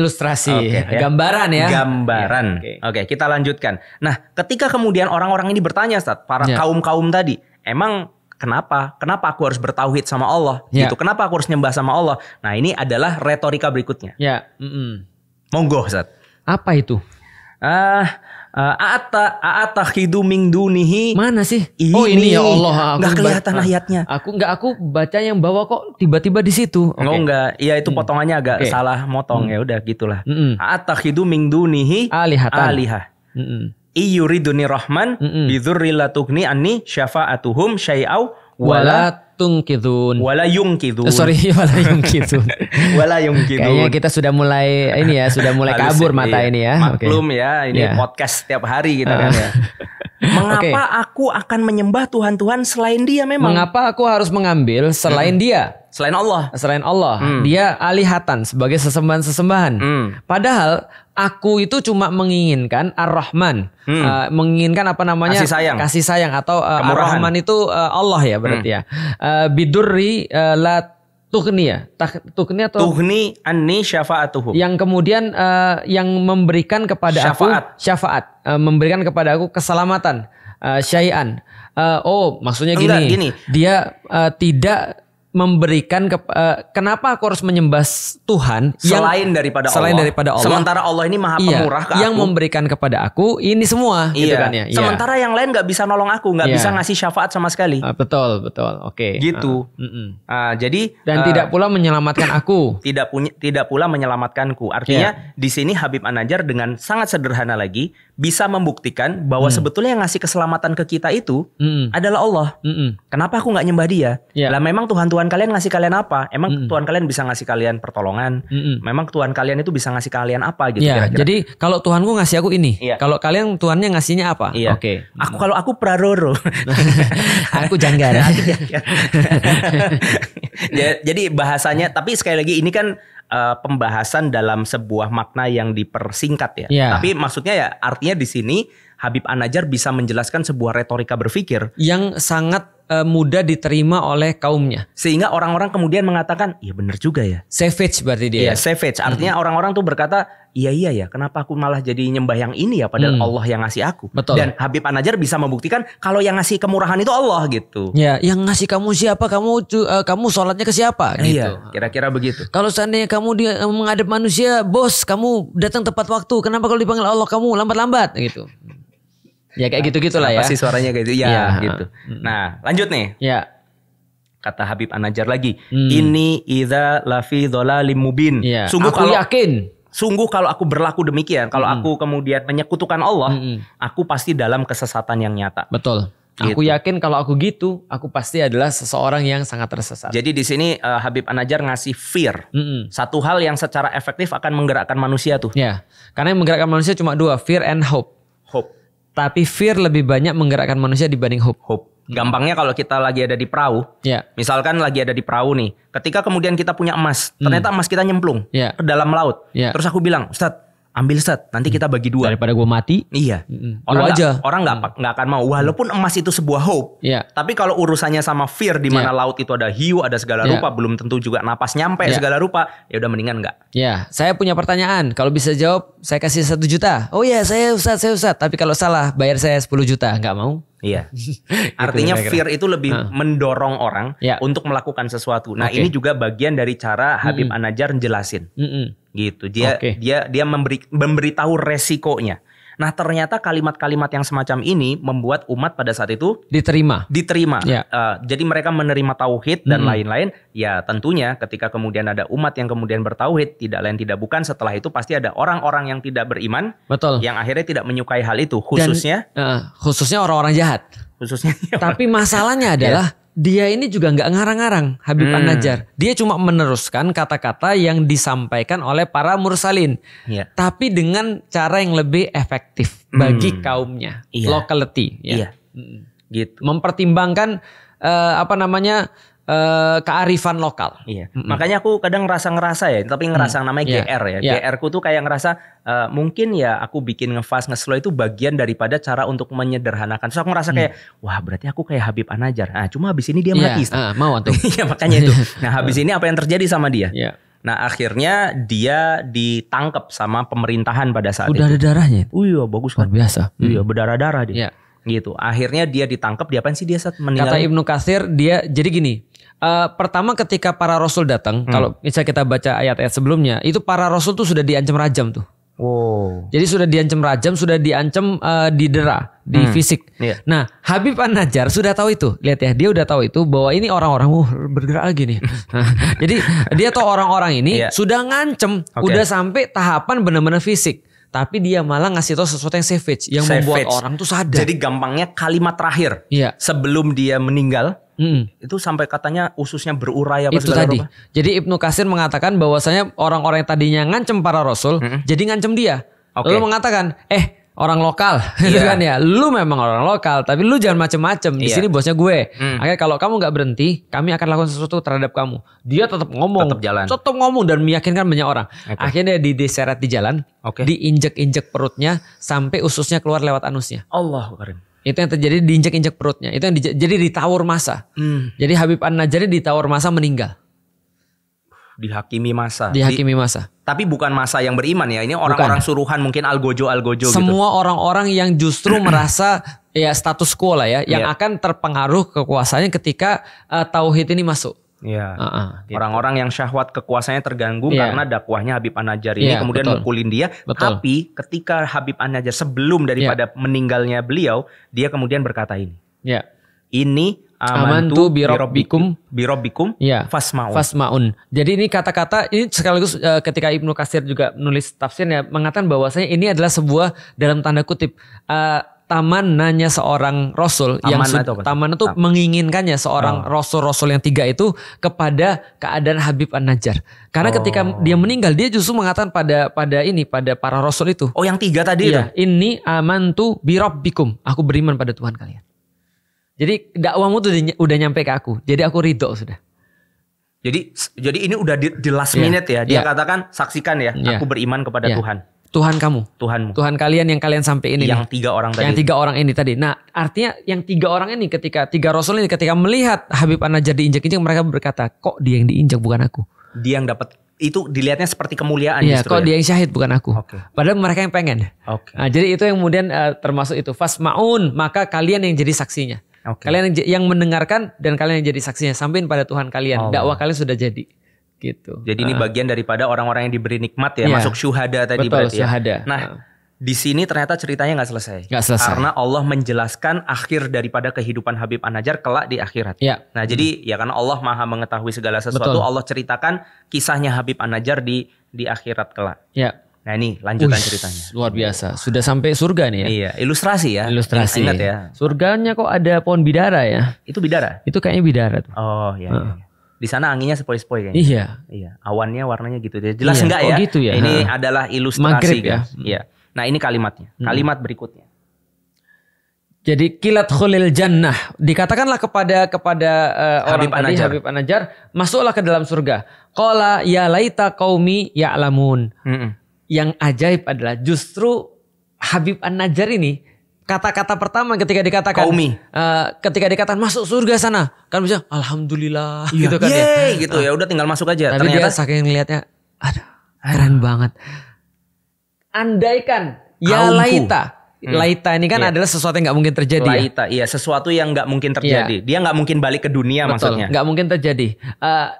Gambaran ya. Gambaran. Oke, kita lanjutkan. Nah, ketika kemudian orang-orang ini bertanya, Ustaz, para kaum-kaum tadi, emang kenapa aku harus bertauhid sama Allah? Gitu. Kenapa aku harus nyembah sama Allah? Nah, ini adalah retorika berikutnya. Ya. Monggo, Ustaz. Apa itu? A'atakhidu min dunihi. Mana sih? Ini ya Allah. Enggak kelihatan ayatnya. Aku baca yang bawah kok tiba-tiba di situ. Enggak. Iya itu potongannya agak salah motong. Ya udah gitulah. A'atakhidu min dunihi alihah. Iyuriduni rahman bidzurri la tughni anni syafa'atuhum syai'au wala tungkidun. Wala yungkidun. Wala yungkidun. Kayaknya kita sudah mulai kabur mata ini ya. Maklum ya, ini podcast setiap hari kita kan ya. Mengapa aku akan menyembah Tuhan-Tuhan selain Dia memang? Mengapa aku harus mengambil selain Dia? Selain Allah. Dia alihatan sebagai sesembahan-sesembahan. Padahal aku itu cuma menginginkan Ar-Rahman. Menginginkan kasih sayang atau Ar-Rahman itu Allah ya berarti ya. Bidurri la tughni anni syafa'atuhum. Yang kemudian yang memberikan kepada syafaat, memberikan kepada aku keselamatan, syai'an. Maksudnya gini. Dia tidak memberikan kenapa aku harus menyembah Tuhan selain daripada Allah. Sementara Allah ini Maha Pemurah ke aku. Yang memberikan kepada aku ini semua gitu kan ya. Sementara yang lain nggak bisa nolong aku, nggak bisa ngasih syafaat sama sekali. Betul. Oke. Gitu. Jadi dan tidak pula menyelamatkan aku. Tidak pula menyelamatkanku. Artinya di sini Habib An-Najjar dengan sangat sederhana lagi bisa membuktikan bahwa sebetulnya yang ngasih keselamatan ke kita itu adalah Allah. Kenapa aku nggak nyembah Dia? Lah memang Tuhan kalian ngasih kalian apa? Emang Tuhan kalian bisa ngasih kalian pertolongan? Memang Tuhan kalian itu bisa ngasih kalian apa gitu kira-kira? Jadi kalau Tuhanku ngasih aku ini, kalau kalian Tuhannya ngasihnya apa? Oke. Kalau aku praroro. Aku janggar. Jadi bahasanya, tapi sekali lagi ini kan pembahasan dalam sebuah makna yang dipersingkat ya. Tapi maksudnya ya artinya di sini Habib An-Najjar bisa menjelaskan sebuah retorika berpikir yang sangat mudah diterima oleh kaumnya. Sehingga orang-orang kemudian mengatakan, iya benar juga ya. Savage berarti dia. Iya, savage. Artinya orang-orang tuh berkata, iya ya, kenapa aku malah jadi nyembah yang ini ya, padahal Allah yang ngasih aku. Betul. Dan Habib An-Najjar bisa membuktikan kalau yang ngasih kemurahan itu Allah gitu. Ya, yang ngasih kamu siapa? Kamu sholatnya ke siapa? Gitu. Iya, kira-kira begitu. Kalau seandainya kamu menghadap manusia, bos, kamu datang tepat waktu. Kenapa kalau dipanggil Allah kamu lambat-lambat? Gitu. Ya kayak gitu-gitulah ya. Pasti suaranya kayak gitu. Ya, gitu. Nah, lanjut nih. Ya. Kata Habib An-Najjar lagi, ini idza lafi dhalalim mubin. Ya. Aku yakin. Sungguh kalau aku berlaku demikian, kalau aku kemudian menyekutukan Allah, aku pasti dalam kesesatan yang nyata. Betul. Gitu. Aku yakin kalau aku gitu, aku pasti adalah seseorang yang sangat tersesat. Jadi di sini Habib An-Najjar ngasih fear. Satu hal yang secara efektif akan menggerakkan manusia tuh. Ya. Karena yang menggerakkan manusia cuma dua, fear and hope. Tapi fear lebih banyak menggerakkan manusia dibanding hope. Gampangnya kalau kita lagi ada di perahu, misalkan lagi ada di perahu nih, ketika kemudian kita punya emas, ternyata emas kita nyemplung ke dalam laut. Terus aku bilang, Ustadz, ambil Ustadz, nanti kita bagi dua. Daripada gue mati. Iya. Orang nggak akan mau. Walaupun emas itu sebuah hope. Tapi kalau urusannya sama fear, di mana laut itu ada hiu, ada segala rupa, belum tentu juga napas nyampe segala rupa, ya udah mendingan nggak. Ya, saya punya pertanyaan. Kalau bisa jawab, saya kasih 1 juta. Oh iya, saya Ustadz. Tapi kalau salah, bayar saya 10 juta. Nggak mau. Iya. Artinya fear itu lebih mendorong orang untuk melakukan sesuatu. Nah, ini juga bagian dari cara Habib An-Najjar jelasin. Gitu. Dia memberitahu resikonya. Nah, ternyata kalimat-kalimat yang semacam ini membuat umat pada saat itu diterima. Jadi mereka menerima tauhid dan lain-lain. Ya, tentunya ketika kemudian ada umat yang kemudian bertauhid, tidak lain tidak bukan setelah itu pasti ada orang-orang yang tidak beriman. Betul. Yang akhirnya tidak menyukai hal itu, khususnya orang-orang jahat. Tapi masalahnya adalah dia ini juga nggak ngarang-ngarang, Habib An-Najjar. Dia cuma meneruskan kata-kata yang disampaikan oleh para mursalin. Tapi dengan cara yang lebih efektif bagi kaumnya. Locality. Gitu. Mempertimbangkan kearifan lokal. Iya. Makanya aku kadang ngerasa ya, tapi ngerasa namanya GR ya. GR ku tuh kayak ngerasa mungkin ya aku bikin ngefast ngeslow itu bagian daripada cara untuk menyederhanakan. Terus aku ngerasa kayak wah berarti aku kayak Habib An-Najjar. Nah, cuma habis ini dia mati. Mau tuh. Iya makanya itu. Nah, habis ini apa yang terjadi sama dia? Nah, akhirnya dia ditangkap sama pemerintahan pada saat itu. Udah ada darahnya. Iya, bagus kan. Luar biasa. Iya, berdarah-darah dia. Gitu. Akhirnya dia ditangkap, diapain sih dia saat meninggal? Kata Ibnu Katsir dia jadi gini. Pertama ketika para rasul datang, kalau misalnya kita baca ayat-ayat sebelumnya, itu para rasul tuh sudah diancam rajam tuh. Jadi sudah diancam rajam, sudah diancam didera di fisik. Nah, Habib An-Najjar sudah tahu itu. Lihat ya, dia udah tahu itu bahwa ini orang-orang bergerak lagi nih. Jadi dia tahu orang-orang ini sudah ngancem, udah sampai tahapan benar-benar fisik. Tapi dia malah ngasih tahu sesuatu yang savage, yang membuat orang tuh sadar. Jadi gampangnya kalimat terakhir sebelum dia meninggal. Itu sampai katanya ususnya berurai apa itu segala tadi. Jadi Ibnu Katsir mengatakan bahwasanya orang-orang yang tadinya ngancem para rasul, jadi ngancem dia. Lalu mengatakan, orang lokal, gitu kan ya. Lu memang orang lokal, tapi lu jangan macem-macem. Di sini bosnya gue. Akhirnya kalau kamu nggak berhenti, kami akan lakukan sesuatu terhadap kamu. Dia tetap ngomong, tetap ngomong dan meyakinkan banyak orang. Akhirnya dia diseret di jalan, diinjek-injek perutnya sampai ususnya keluar lewat anusnya. Allahu Akbar. Itu yang terjadi, diinjek-injek perutnya. Itu yang jadi ditawar masa. Jadi Habib An-Najjar ditawar masa meninggal. Dihakimi masa. Tapi bukan masa yang beriman ya. Ini orang-orang suruhan mungkin algojo gitu. Semua orang-orang yang justru merasa ya status quo lah ya, yang akan terpengaruh kekuasaannya ketika tauhid ini masuk. Iya. Gitu. Orang-orang yang syahwat kekuasaannya terganggu karena dakwahnya Habib An-Najjar ini kemudian mukulin dia. Tapi ketika Habib An-Najjar sebelum daripada meninggalnya beliau, dia kemudian berkata ini. Ini amantu birabbikum fasmaun. Jadi ini kata-kata ini sekaligus ketika Ibnu Katsir juga menulis tafsirnya mengatakan bahwasanya ini adalah sebuah dalam tanda kutip tamanannya seorang rasul yang taman itu menginginkannya seorang rasul-rasul yang 3 itu kepada keadaan Habib An-Najjar. Karena ketika dia meninggal dia justru mengatakan pada para rasul itu. Oh, yang 3 tadi itu. Ini amantu birabbikum. Aku beriman pada Tuhan kalian. Jadi dakwahmu tuh udah nyampe ke aku. Jadi aku ridho sudah. Jadi ini udah di last minute ya. Dia katakan saksikan ya, aku beriman kepada Tuhan. Tuhan kamu, Tuhanmu, Tuhan kalian yang kalian sampai ini. Yang 3 orang tadi. Yang 3 orang ini tadi. Nah, artinya yang 3 orang ini ketika 3 rasul ini ketika melihat Habib An-Najjar diinjak-injak, mereka berkata, kok dia yang diinjak bukan aku? Dia yang dapat itu dilihatnya seperti kemuliaan. Iya, kok dia yang syahid bukan aku. Padahal mereka yang pengen. Nah, jadi itu yang kemudian termasuk itu fasmaun, maka kalian yang jadi saksinya. Kalian yang mendengarkan dan kalian yang jadi saksinya sampai pada Tuhan kalian. Dakwah kalian sudah jadi. Gitu. Jadi ini bagian daripada orang-orang yang diberi nikmat ya, masuk syuhada tadi. Betul, berarti syuhada. Nah, di sini ternyata ceritanya nggak selesai. Karena Allah menjelaskan akhir daripada kehidupan Habib An-Najjar kelak di akhirat. Nah, jadi ya karena Allah Maha mengetahui segala sesuatu, Allah ceritakan kisahnya Habib An-Najjar di akhirat kelak. Nah, ini lanjutan ceritanya. Luar biasa. Sudah sampai surga nih ya. Iya, ilustrasi ya. Ilustrasi. Ingat ya. Surganya kok ada pohon bidara ya? Itu bidara? Itu kayaknya bidara tuh. Oh, iya. Di sana anginnya sepoi-sepoi kayaknya. Iya. Awannya warnanya gitu. Jelas enggak ya? Oh gitu ya. Ini adalah ilustrasi. Maghrib ya. Iya. Nah, ini kalimatnya. Kalimat berikutnya. Jadi kilat khulil jannah, dikatakanlah kepada orang tadi Habib An-Najjar, masuklah ke dalam surga. Qala ya laita qaumi ya'lamun. Yang ajaib adalah justru Habib An-Najjar ini kata-kata pertama ketika dikatakan ketika dikatakan masuk surga sana, kan bisa alhamdulillah gitu kan ya. Gitu ya, udah tinggal masuk aja. Tapi ternyata dia saking ngelihatnya, aduh keren banget. Andaikan ya laita. Laita ini kan adalah sesuatu yang nggak mungkin terjadi. Laita, iya, sesuatu yang nggak mungkin terjadi. Dia nggak mungkin balik ke dunia. Betul, maksudnya. Nggak mungkin terjadi.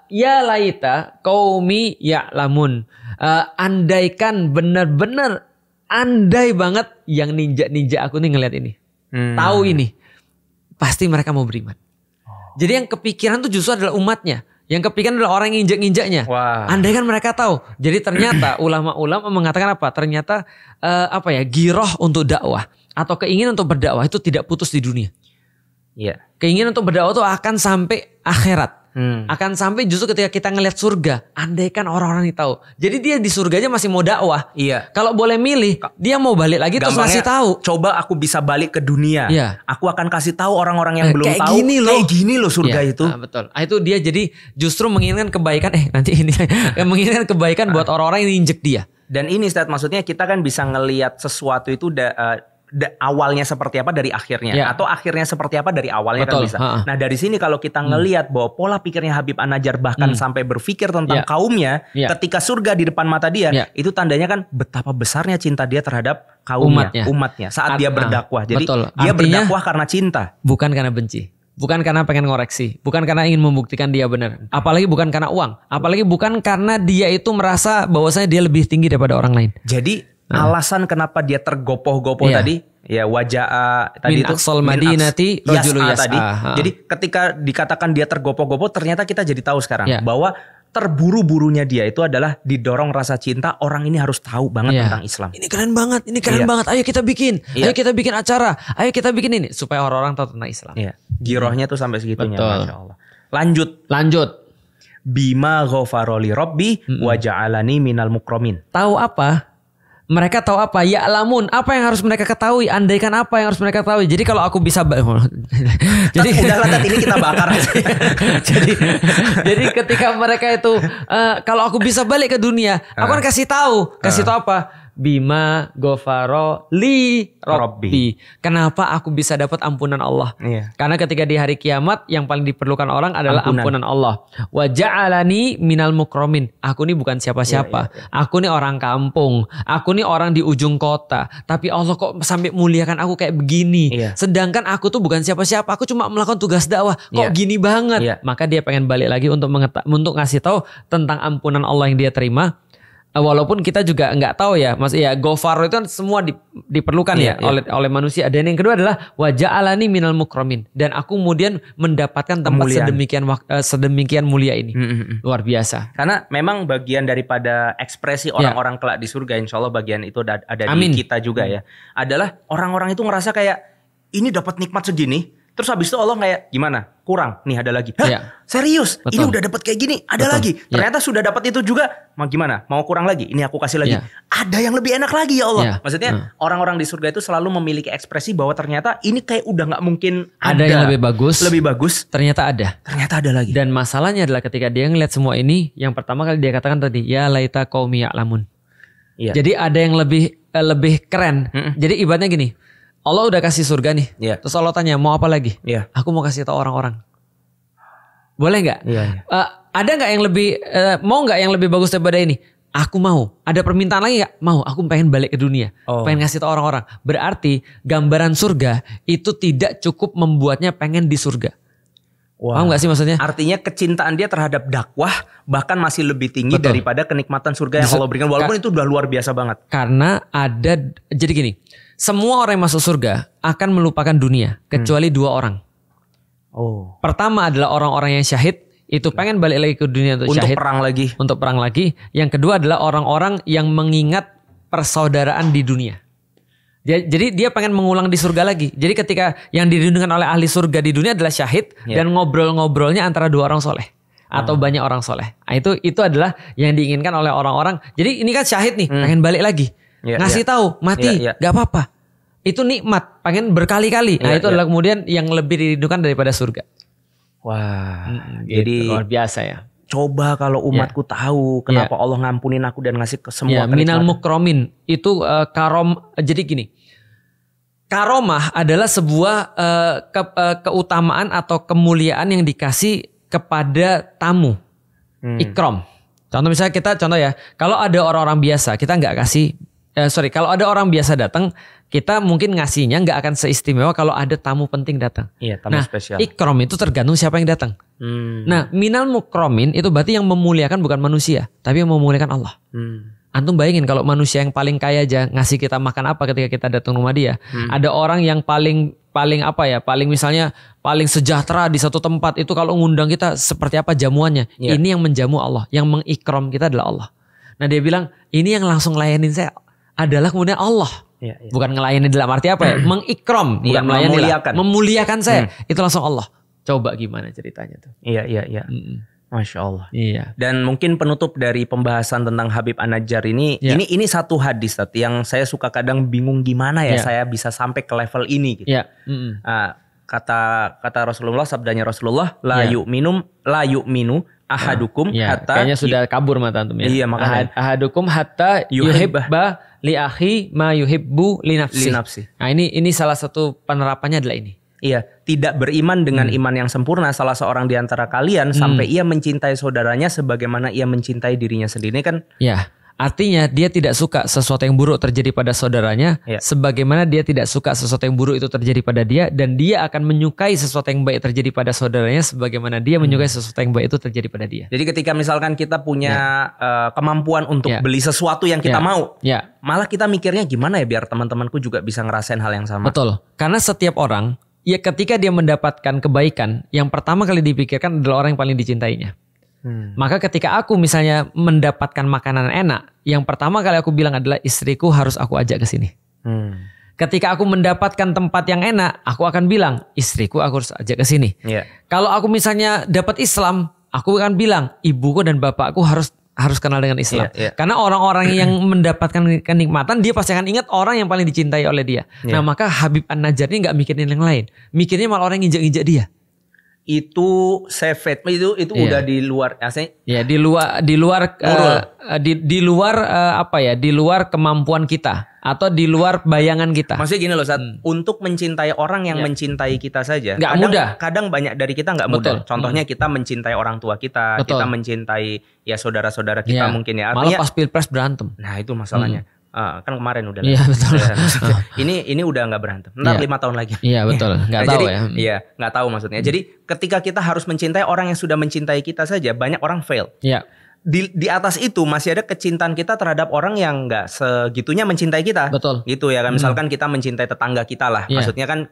Ya laita qaumi ya'lamun. Andaikan benar-benar andai banget yang ninja aku nih ngelihat ini. Tahu ini. Pasti mereka mau beriman. Jadi yang kepikiran tuh justru adalah umatnya. Yang kepikiran adalah orang yang injak-injaknya. Andai kan mereka tahu. Jadi ternyata ulama-ulama mengatakan apa? Ternyata giroh untuk dakwah. Atau keinginan untuk berdakwah itu tidak putus di dunia. Keinginan untuk berdakwah itu akan sampai akhirat. Akan sampai justru ketika kita ngelihat surga, andaikan orang-orang ini tahu. Jadi dia di surganya masih mau dakwah. Iya. Kalau boleh milih, dia mau balik lagi terus ngasih tahu. Coba aku bisa balik ke dunia. Iya. Aku akan kasih tahu orang-orang yang belum kayak tahu. Kayak gini loh surga itu. Betul. Itu dia jadi justru menginginkan kebaikan. Nanti ini menginginkan kebaikan buat orang-orang yang injek dia. Dan ini Ustaz, maksudnya kita kan bisa ngelihat sesuatu itu awalnya seperti apa dari akhirnya, atau akhirnya seperti apa dari awalnya. Betul. Kan bisa. Nah dari sini kalau kita ngelihat bahwa pola pikirnya Habib An-Najjar bahkan sampai berpikir tentang kaumnya, ketika surga di depan mata dia, itu tandanya kan betapa besarnya cinta dia terhadap kaumnya, umatnya saat dia berdakwah. Jadi dia berdakwah karena cinta, bukan karena benci. Bukan karena pengen ngoreksi, bukan karena ingin membuktikan dia benar. Apalagi bukan karena uang, apalagi bukan karena dia itu merasa bahwasanya dia lebih tinggi daripada orang lain. Jadi alasan kenapa dia tergopoh-gopoh tadi, ya wajah tadi itu aqsal madinati rajulu yas'a tadi. Jadi ketika dikatakan dia tergopoh-gopoh, ternyata kita jadi tahu sekarang bahwa terburu-burunya dia itu adalah didorong rasa cinta. Orang ini harus tahu banget tentang Islam. Ini keren banget, ini keren banget. Ayo kita bikin, ayo kita bikin acara, ayo kita bikin ini supaya orang-orang tahu tentang Islam. Girohnya tuh sampai segitunya, Masya Allah. Lanjut. Bima ghafaroli Rabbi wa ja'alani minal mukramin. Tahu apa? Mereka tahu apa? Ya alamun. Apa yang harus mereka ketahui? Andaikan apa yang harus mereka ketahui? Jadi kalau aku bisa, jadi udahlah ini kita bakar. jadi ketika mereka itu, kalau aku bisa balik ke dunia, aku kan kasih tahu apa? Bima ghafaro li Rabbi. Kenapa aku bisa dapat ampunan Allah? Karena ketika di hari kiamat yang paling diperlukan orang adalah ampunan Allah. Wa ja'alani minal mukramin. Aku ini bukan siapa-siapa. Aku ini orang kampung. Aku ini orang di ujung kota. Tapi Allah kok sampai muliakan aku kayak begini. Sedangkan aku tuh bukan siapa-siapa. Aku cuma melakukan tugas dakwah. Kok gini banget? Maka dia pengen balik lagi untuk ngasih tahu tentang ampunan Allah yang dia terima. Walaupun kita juga nggak tahu ya, Mas, ghafar itu kan semua diperlukan oleh manusia. Dan yang kedua adalah wa ja'alani minal mukramin, dan aku kemudian mendapatkan tempat sedemikian mulia ini. Luar biasa. Karena memang bagian daripada ekspresi orang-orang kelak di surga, insya Allah bagian itu ada di kita juga ya. Adalah orang-orang itu ngerasa kayak ini dapat nikmat segini, terus habis itu Allah kayak gimana? Kurang, nih ada lagi. Serius? Betul. Ini udah dapat kayak gini, ada lagi. Ternyata sudah dapat itu juga, mau gimana? Mau kurang lagi? Ini aku kasih lagi. Ada yang lebih enak lagi ya Allah. Maksudnya orang-orang di surga itu selalu memiliki ekspresi bahwa ternyata ini kayak udah nggak mungkin ada yang lebih bagus. Lebih bagus. Ternyata ada lagi. Dan masalahnya adalah ketika dia ngeliat semua ini, yang pertama kali dia katakan tadi, ya laita qaumi ya'lamun. Jadi ada yang lebih keren. Jadi ibaratnya gini. Allah udah kasih surga nih. Terus Allah tanya mau apa lagi? Aku mau kasih tahu orang-orang. Boleh nggak? Ada nggak yang lebih mau nggak yang lebih bagus daripada ini? Aku mau. Ada permintaan lagi nggak? Mau. Aku pengen balik ke dunia. Pengen ngasih tahu orang-orang. Berarti gambaran surga itu tidak cukup membuatnya pengen di surga. Paham gak sih maksudnya? Artinya kecintaan dia terhadap dakwah bahkan masih lebih tinggi daripada kenikmatan surga yang Allah berikan. Walaupun itu udah luar biasa banget. Karena jadi gini. Semua orang yang masuk surga akan melupakan dunia kecuali dua orang. Pertama adalah orang-orang yang syahid, itu pengen balik lagi ke dunia untuk syahid, untuk perang lagi. Yang kedua adalah orang-orang yang mengingat persaudaraan di dunia. Jadi dia pengen mengulang di surga lagi. Jadi ketika yang dirindukan oleh ahli surga di dunia adalah syahid dan ngobrol-ngobrolnya antara dua orang soleh atau banyak orang soleh. Nah, itu adalah yang diinginkan oleh orang-orang. Jadi ini kan syahid nih, pengen balik lagi. Ngasih tahu mati gak apa-apa, itu nikmat, pengen berkali-kali. Nah itu adalah kemudian yang lebih dirindukan daripada surga. Wah, jadi luar biasa ya. Coba kalau umatku tahu kenapa Allah ngampunin aku dan ngasih ke semua kenikmatan. Minal mukromin itu jadi gini, karomah adalah sebuah keutamaan atau kemuliaan yang dikasih kepada tamu. Ikram. Contoh misalnya kalau ada orang-orang biasa kita nggak kasih. Kalau ada orang biasa datang, kita mungkin ngasihnya nggak akan seistimewa kalau ada tamu penting datang. Tamu spesial. Ikram itu tergantung siapa yang datang. Nah, minal mukromin itu berarti yang memuliakan bukan manusia, tapi yang memuliakan Allah. Antum bayangin kalau manusia yang paling kaya aja ngasih kita makan apa ketika kita datang rumah dia. Ada orang yang paling misalnya paling sejahtera di satu tempat, itu kalau ngundang kita seperti apa jamuannya. Ini yang menjamu Allah, yang mengikram kita adalah Allah. Nah dia bilang ini yang langsung layanin saya adalah kemudian Allah. Bukan ngelayani dalam arti apa ya? Mengikram, bukan melayani, memuliakan saya. Itu langsung Allah. Coba gimana ceritanya tuh? Iya. Masya Allah. Iya. Dan mungkin penutup dari pembahasan tentang Habib An-Najjar ini, ini satu hadis tadi yang saya suka kadang bingung gimana ya saya bisa sampai ke level ini gitu. Iya. Kata Rasulullah, sabdanya Rasulullah, la yu'minu ahadukum hatta. Kayaknya sudah kabur mata antum ya. Iya, makanya. Ahadukum hatta yuhibba li akhi ma yuhibbu li nafsi. Nah, ini salah satu penerapannya adalah ini. Iya, tidak beriman dengan iman yang sempurna salah seorang di antara kalian sampai ia mencintai saudaranya sebagaimana ia mencintai dirinya sendiri kan? Ya, artinya dia tidak suka sesuatu yang buruk terjadi pada saudaranya, sebagaimana dia tidak suka sesuatu yang buruk itu terjadi pada dia, dan dia akan menyukai sesuatu yang baik terjadi pada saudaranya, sebagaimana dia menyukai sesuatu yang baik itu terjadi pada dia. Jadi ketika misalkan kita punya kemampuan untuk beli sesuatu yang kita mau, malah kita mikirnya gimana ya biar teman-temanku juga bisa ngerasain hal yang sama. Betul, karena setiap orang ya ketika dia mendapatkan kebaikan, yang pertama kali dipikirkan adalah orang yang paling dicintainya. Maka ketika aku misalnya mendapatkan makanan enak, yang pertama kali aku bilang adalah istriku harus aku ajak ke sini. Ketika aku mendapatkan tempat yang enak, aku akan bilang istriku aku harus ajak ke sini. Kalau aku misalnya dapat Islam, aku akan bilang ibuku dan bapakku harus kenal dengan Islam. Karena orang-orang yang mendapatkan kenikmatan, dia pasti akan ingat orang yang paling dicintai oleh dia. Nah, maka Habib An-Najjar ini gak mikirin yang lain. Mikirnya malah orang yang injak-injak dia. Itu sefet, itu udah di luar aslinya. Ya, di luar kemampuan kita atau di luar bayangan kita. Maksudnya gini loh, untuk mencintai orang yang mencintai kita saja nggak mudah. Kadang banyak dari kita nggak mudah. Contohnya kita mencintai orang tua kita, kita mencintai ya saudara-saudara kita mungkin ya. Artinya, malah pas pilpres berantem. Nah, itu masalahnya. Kan kemarin udah. Iya, betul. Ini udah nggak berantem. Ntar 5 tahun lagi. Iya, betul. Nggak tahu ya. Iya, nggak tahu maksudnya. Jadi ketika kita harus mencintai orang yang sudah mencintai kita saja, banyak orang fail. Iya. Di atas itu masih ada kecintaan kita terhadap orang yang nggak segitunya mencintai kita. Betul. Gitu ya kan. Misalkan kita mencintai tetangga kita lah. Maksudnya kan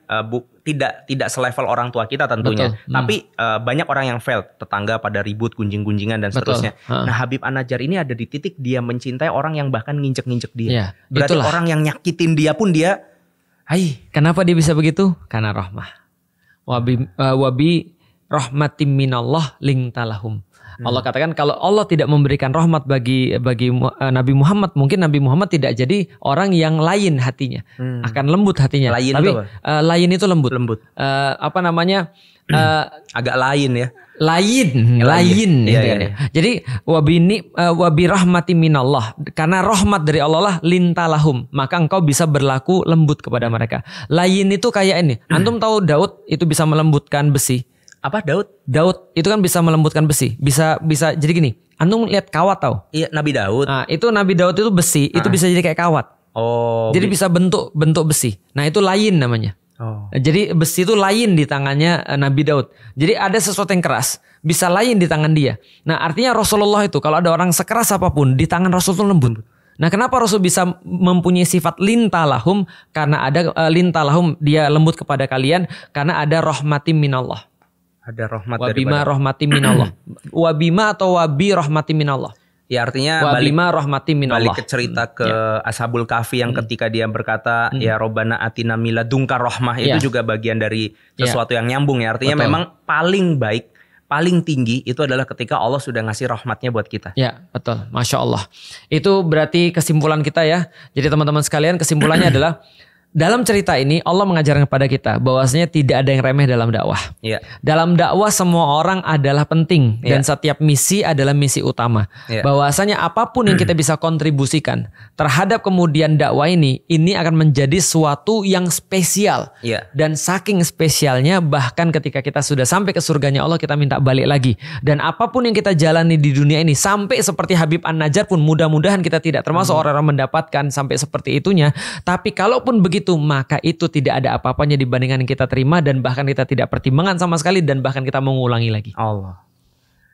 tidak selevel orang tua kita tentunya. Tapi banyak orang yang fail. Tetangga pada ribut, gunjing-gunjingan dan seterusnya. Nah, Habib An-Najjar ini ada di titik dia mencintai orang yang bahkan nginjek-nginjek dia. Berarti orang yang nyakitin dia pun dia, kenapa dia bisa begitu? Karena rahmah. Wabi rahmatim minallah lingtalahum. Allah katakan kalau Allah tidak memberikan rahmat bagi Nabi Muhammad, mungkin Nabi Muhammad tidak jadi orang yang lain hatinya, akan lembut hatinya. Lain tapi lain itu lembut. Agak lain ya. Lain. Jadi wabi rahmati minallah, karena rahmat dari Allah lah lintalahum, maka engkau bisa berlaku lembut kepada mereka. Lain itu kayak ini. Antum tahu Daud itu bisa melembutkan besi. Apa Daud itu kan bisa melembutkan besi. Bisa jadi gini. Antum lihat kawat tahu? Iya, Nabi Daud. Nah, itu Nabi Daud itu besi, itu bisa jadi kayak kawat. Jadi bisa bentuk besi. Nah, itu lain namanya. Jadi besi itu lain di tangannya Nabi Daud. Jadi ada sesuatu yang keras, bisa lain di tangan dia. Nah, artinya Rasulullah itu kalau ada orang sekeras apapun, di tangan Rasul itu lembut. Nah, kenapa Rasul bisa mempunyai sifat lintalahum? Karena ada lintalahum, dia lembut kepada kalian karena ada rahmatim minallah. Ada rahmat wabima rahmati minallah. Wabima atau wabi rahmati minallah. Ya, artinya wabima rahmati minallah. Balik ke cerita ke Ashabul Kahfi yang ketika dia berkata ya Robbana atina miladunka rahmah, itu juga bagian dari sesuatu yang nyambung ya. Artinya memang paling baik, paling tinggi itu adalah ketika Allah sudah ngasih rahmatnya buat kita. Ya, betul. Masya Allah. Itu berarti kesimpulan kita ya. Jadi teman-teman sekalian, kesimpulannya adalah dalam cerita ini Allah mengajarkan kepada kita bahwasanya tidak ada yang remeh dalam dakwah. Dalam dakwah semua orang adalah penting dan setiap misi adalah misi utama. Bahwasanya apapun yang kita bisa kontribusikan terhadap kemudian dakwah ini akan menjadi suatu yang spesial. Dan saking spesialnya bahkan ketika kita sudah sampai ke surganya Allah, kita minta balik lagi. Dan apapun yang kita jalani di dunia ini sampai seperti Habib An-Najjar pun, mudah-mudahan kita tidak termasuk orang-orang mendapatkan sampai seperti itunya. Tapi kalaupun begitu, maka itu tidak ada apa-apanya dibandingkan yang kita terima, dan bahkan kita tidak pertimbangan sama sekali, dan bahkan kita mengulangi lagi. Allah.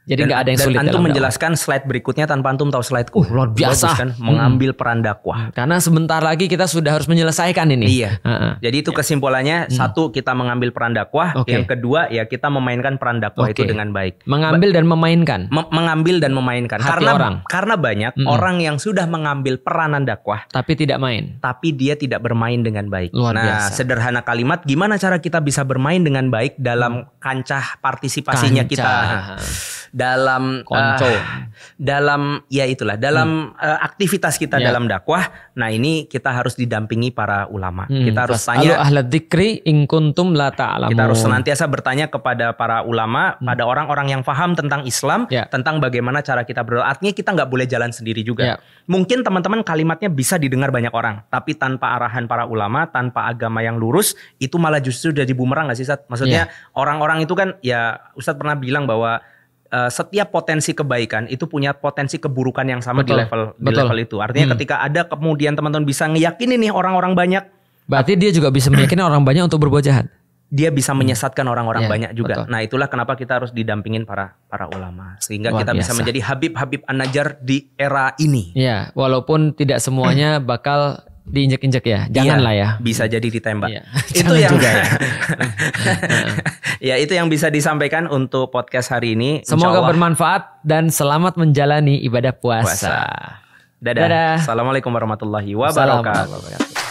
Jadi nggak ada yang sulit. Dan antum menjelaskan slide berikutnya tanpa antum tahu slideku. Luar biasa. Bagus kan? Mengambil peran dakwah. Karena sebentar lagi kita sudah harus menyelesaikan ini. Iya. Jadi itu kesimpulannya, satu, kita mengambil peran dakwah. Yang kedua, ya kita memainkan peran dakwah itu dengan baik. Mengambil dan memainkan. Mengambil dan memainkan. Hati orang. Karena banyak orang yang sudah mengambil peranan dakwah. Tapi tidak main. Tapi dia tidak bermain dengan baik. Luar biasa. Sederhana kalimat, gimana cara kita bisa bermain dengan baik dalam kancah partisipasinya kita. Dalam aktivitas kita dalam dakwah. Nah, ini kita harus didampingi para ulama. Kita harus tanya ahla dzikri in kuntum la ta'lamun. Kita harus senantiasa bertanya kepada para ulama, pada orang-orang yang paham tentang Islam, tentang bagaimana cara kita berdoa. Artinya kita nggak boleh jalan sendiri juga. Mungkin teman-teman kalimatnya bisa didengar banyak orang, tapi tanpa arahan para ulama, tanpa agama yang lurus, itu malah justru jadi bumerang nggak sih, Ustaz? Maksudnya orang-orang itu kan, ya Ustaz pernah bilang bahwa setiap potensi kebaikan itu punya potensi keburukan yang sama di level itu. Artinya ketika ada kemudian teman-teman bisa ngeyakini nih orang-orang banyak, berarti dia juga bisa meyakini orang banyak untuk berbuat jahat. Dia bisa menyesatkan orang-orang banyak juga. Nah, itulah kenapa kita harus didampingin para ulama sehingga kita bisa menjadi Habib An-Najjar di era ini. Ya, walaupun tidak semuanya bakal diinjek-injek ya. Janganlah ya. Bisa jadi ditembak. Itu yang juga ya. Ya, itu yang bisa disampaikan untuk podcast hari ini. Semoga bermanfaat dan selamat menjalani ibadah puasa. Dadah. Assalamualaikum warahmatullahi wabarakatuh.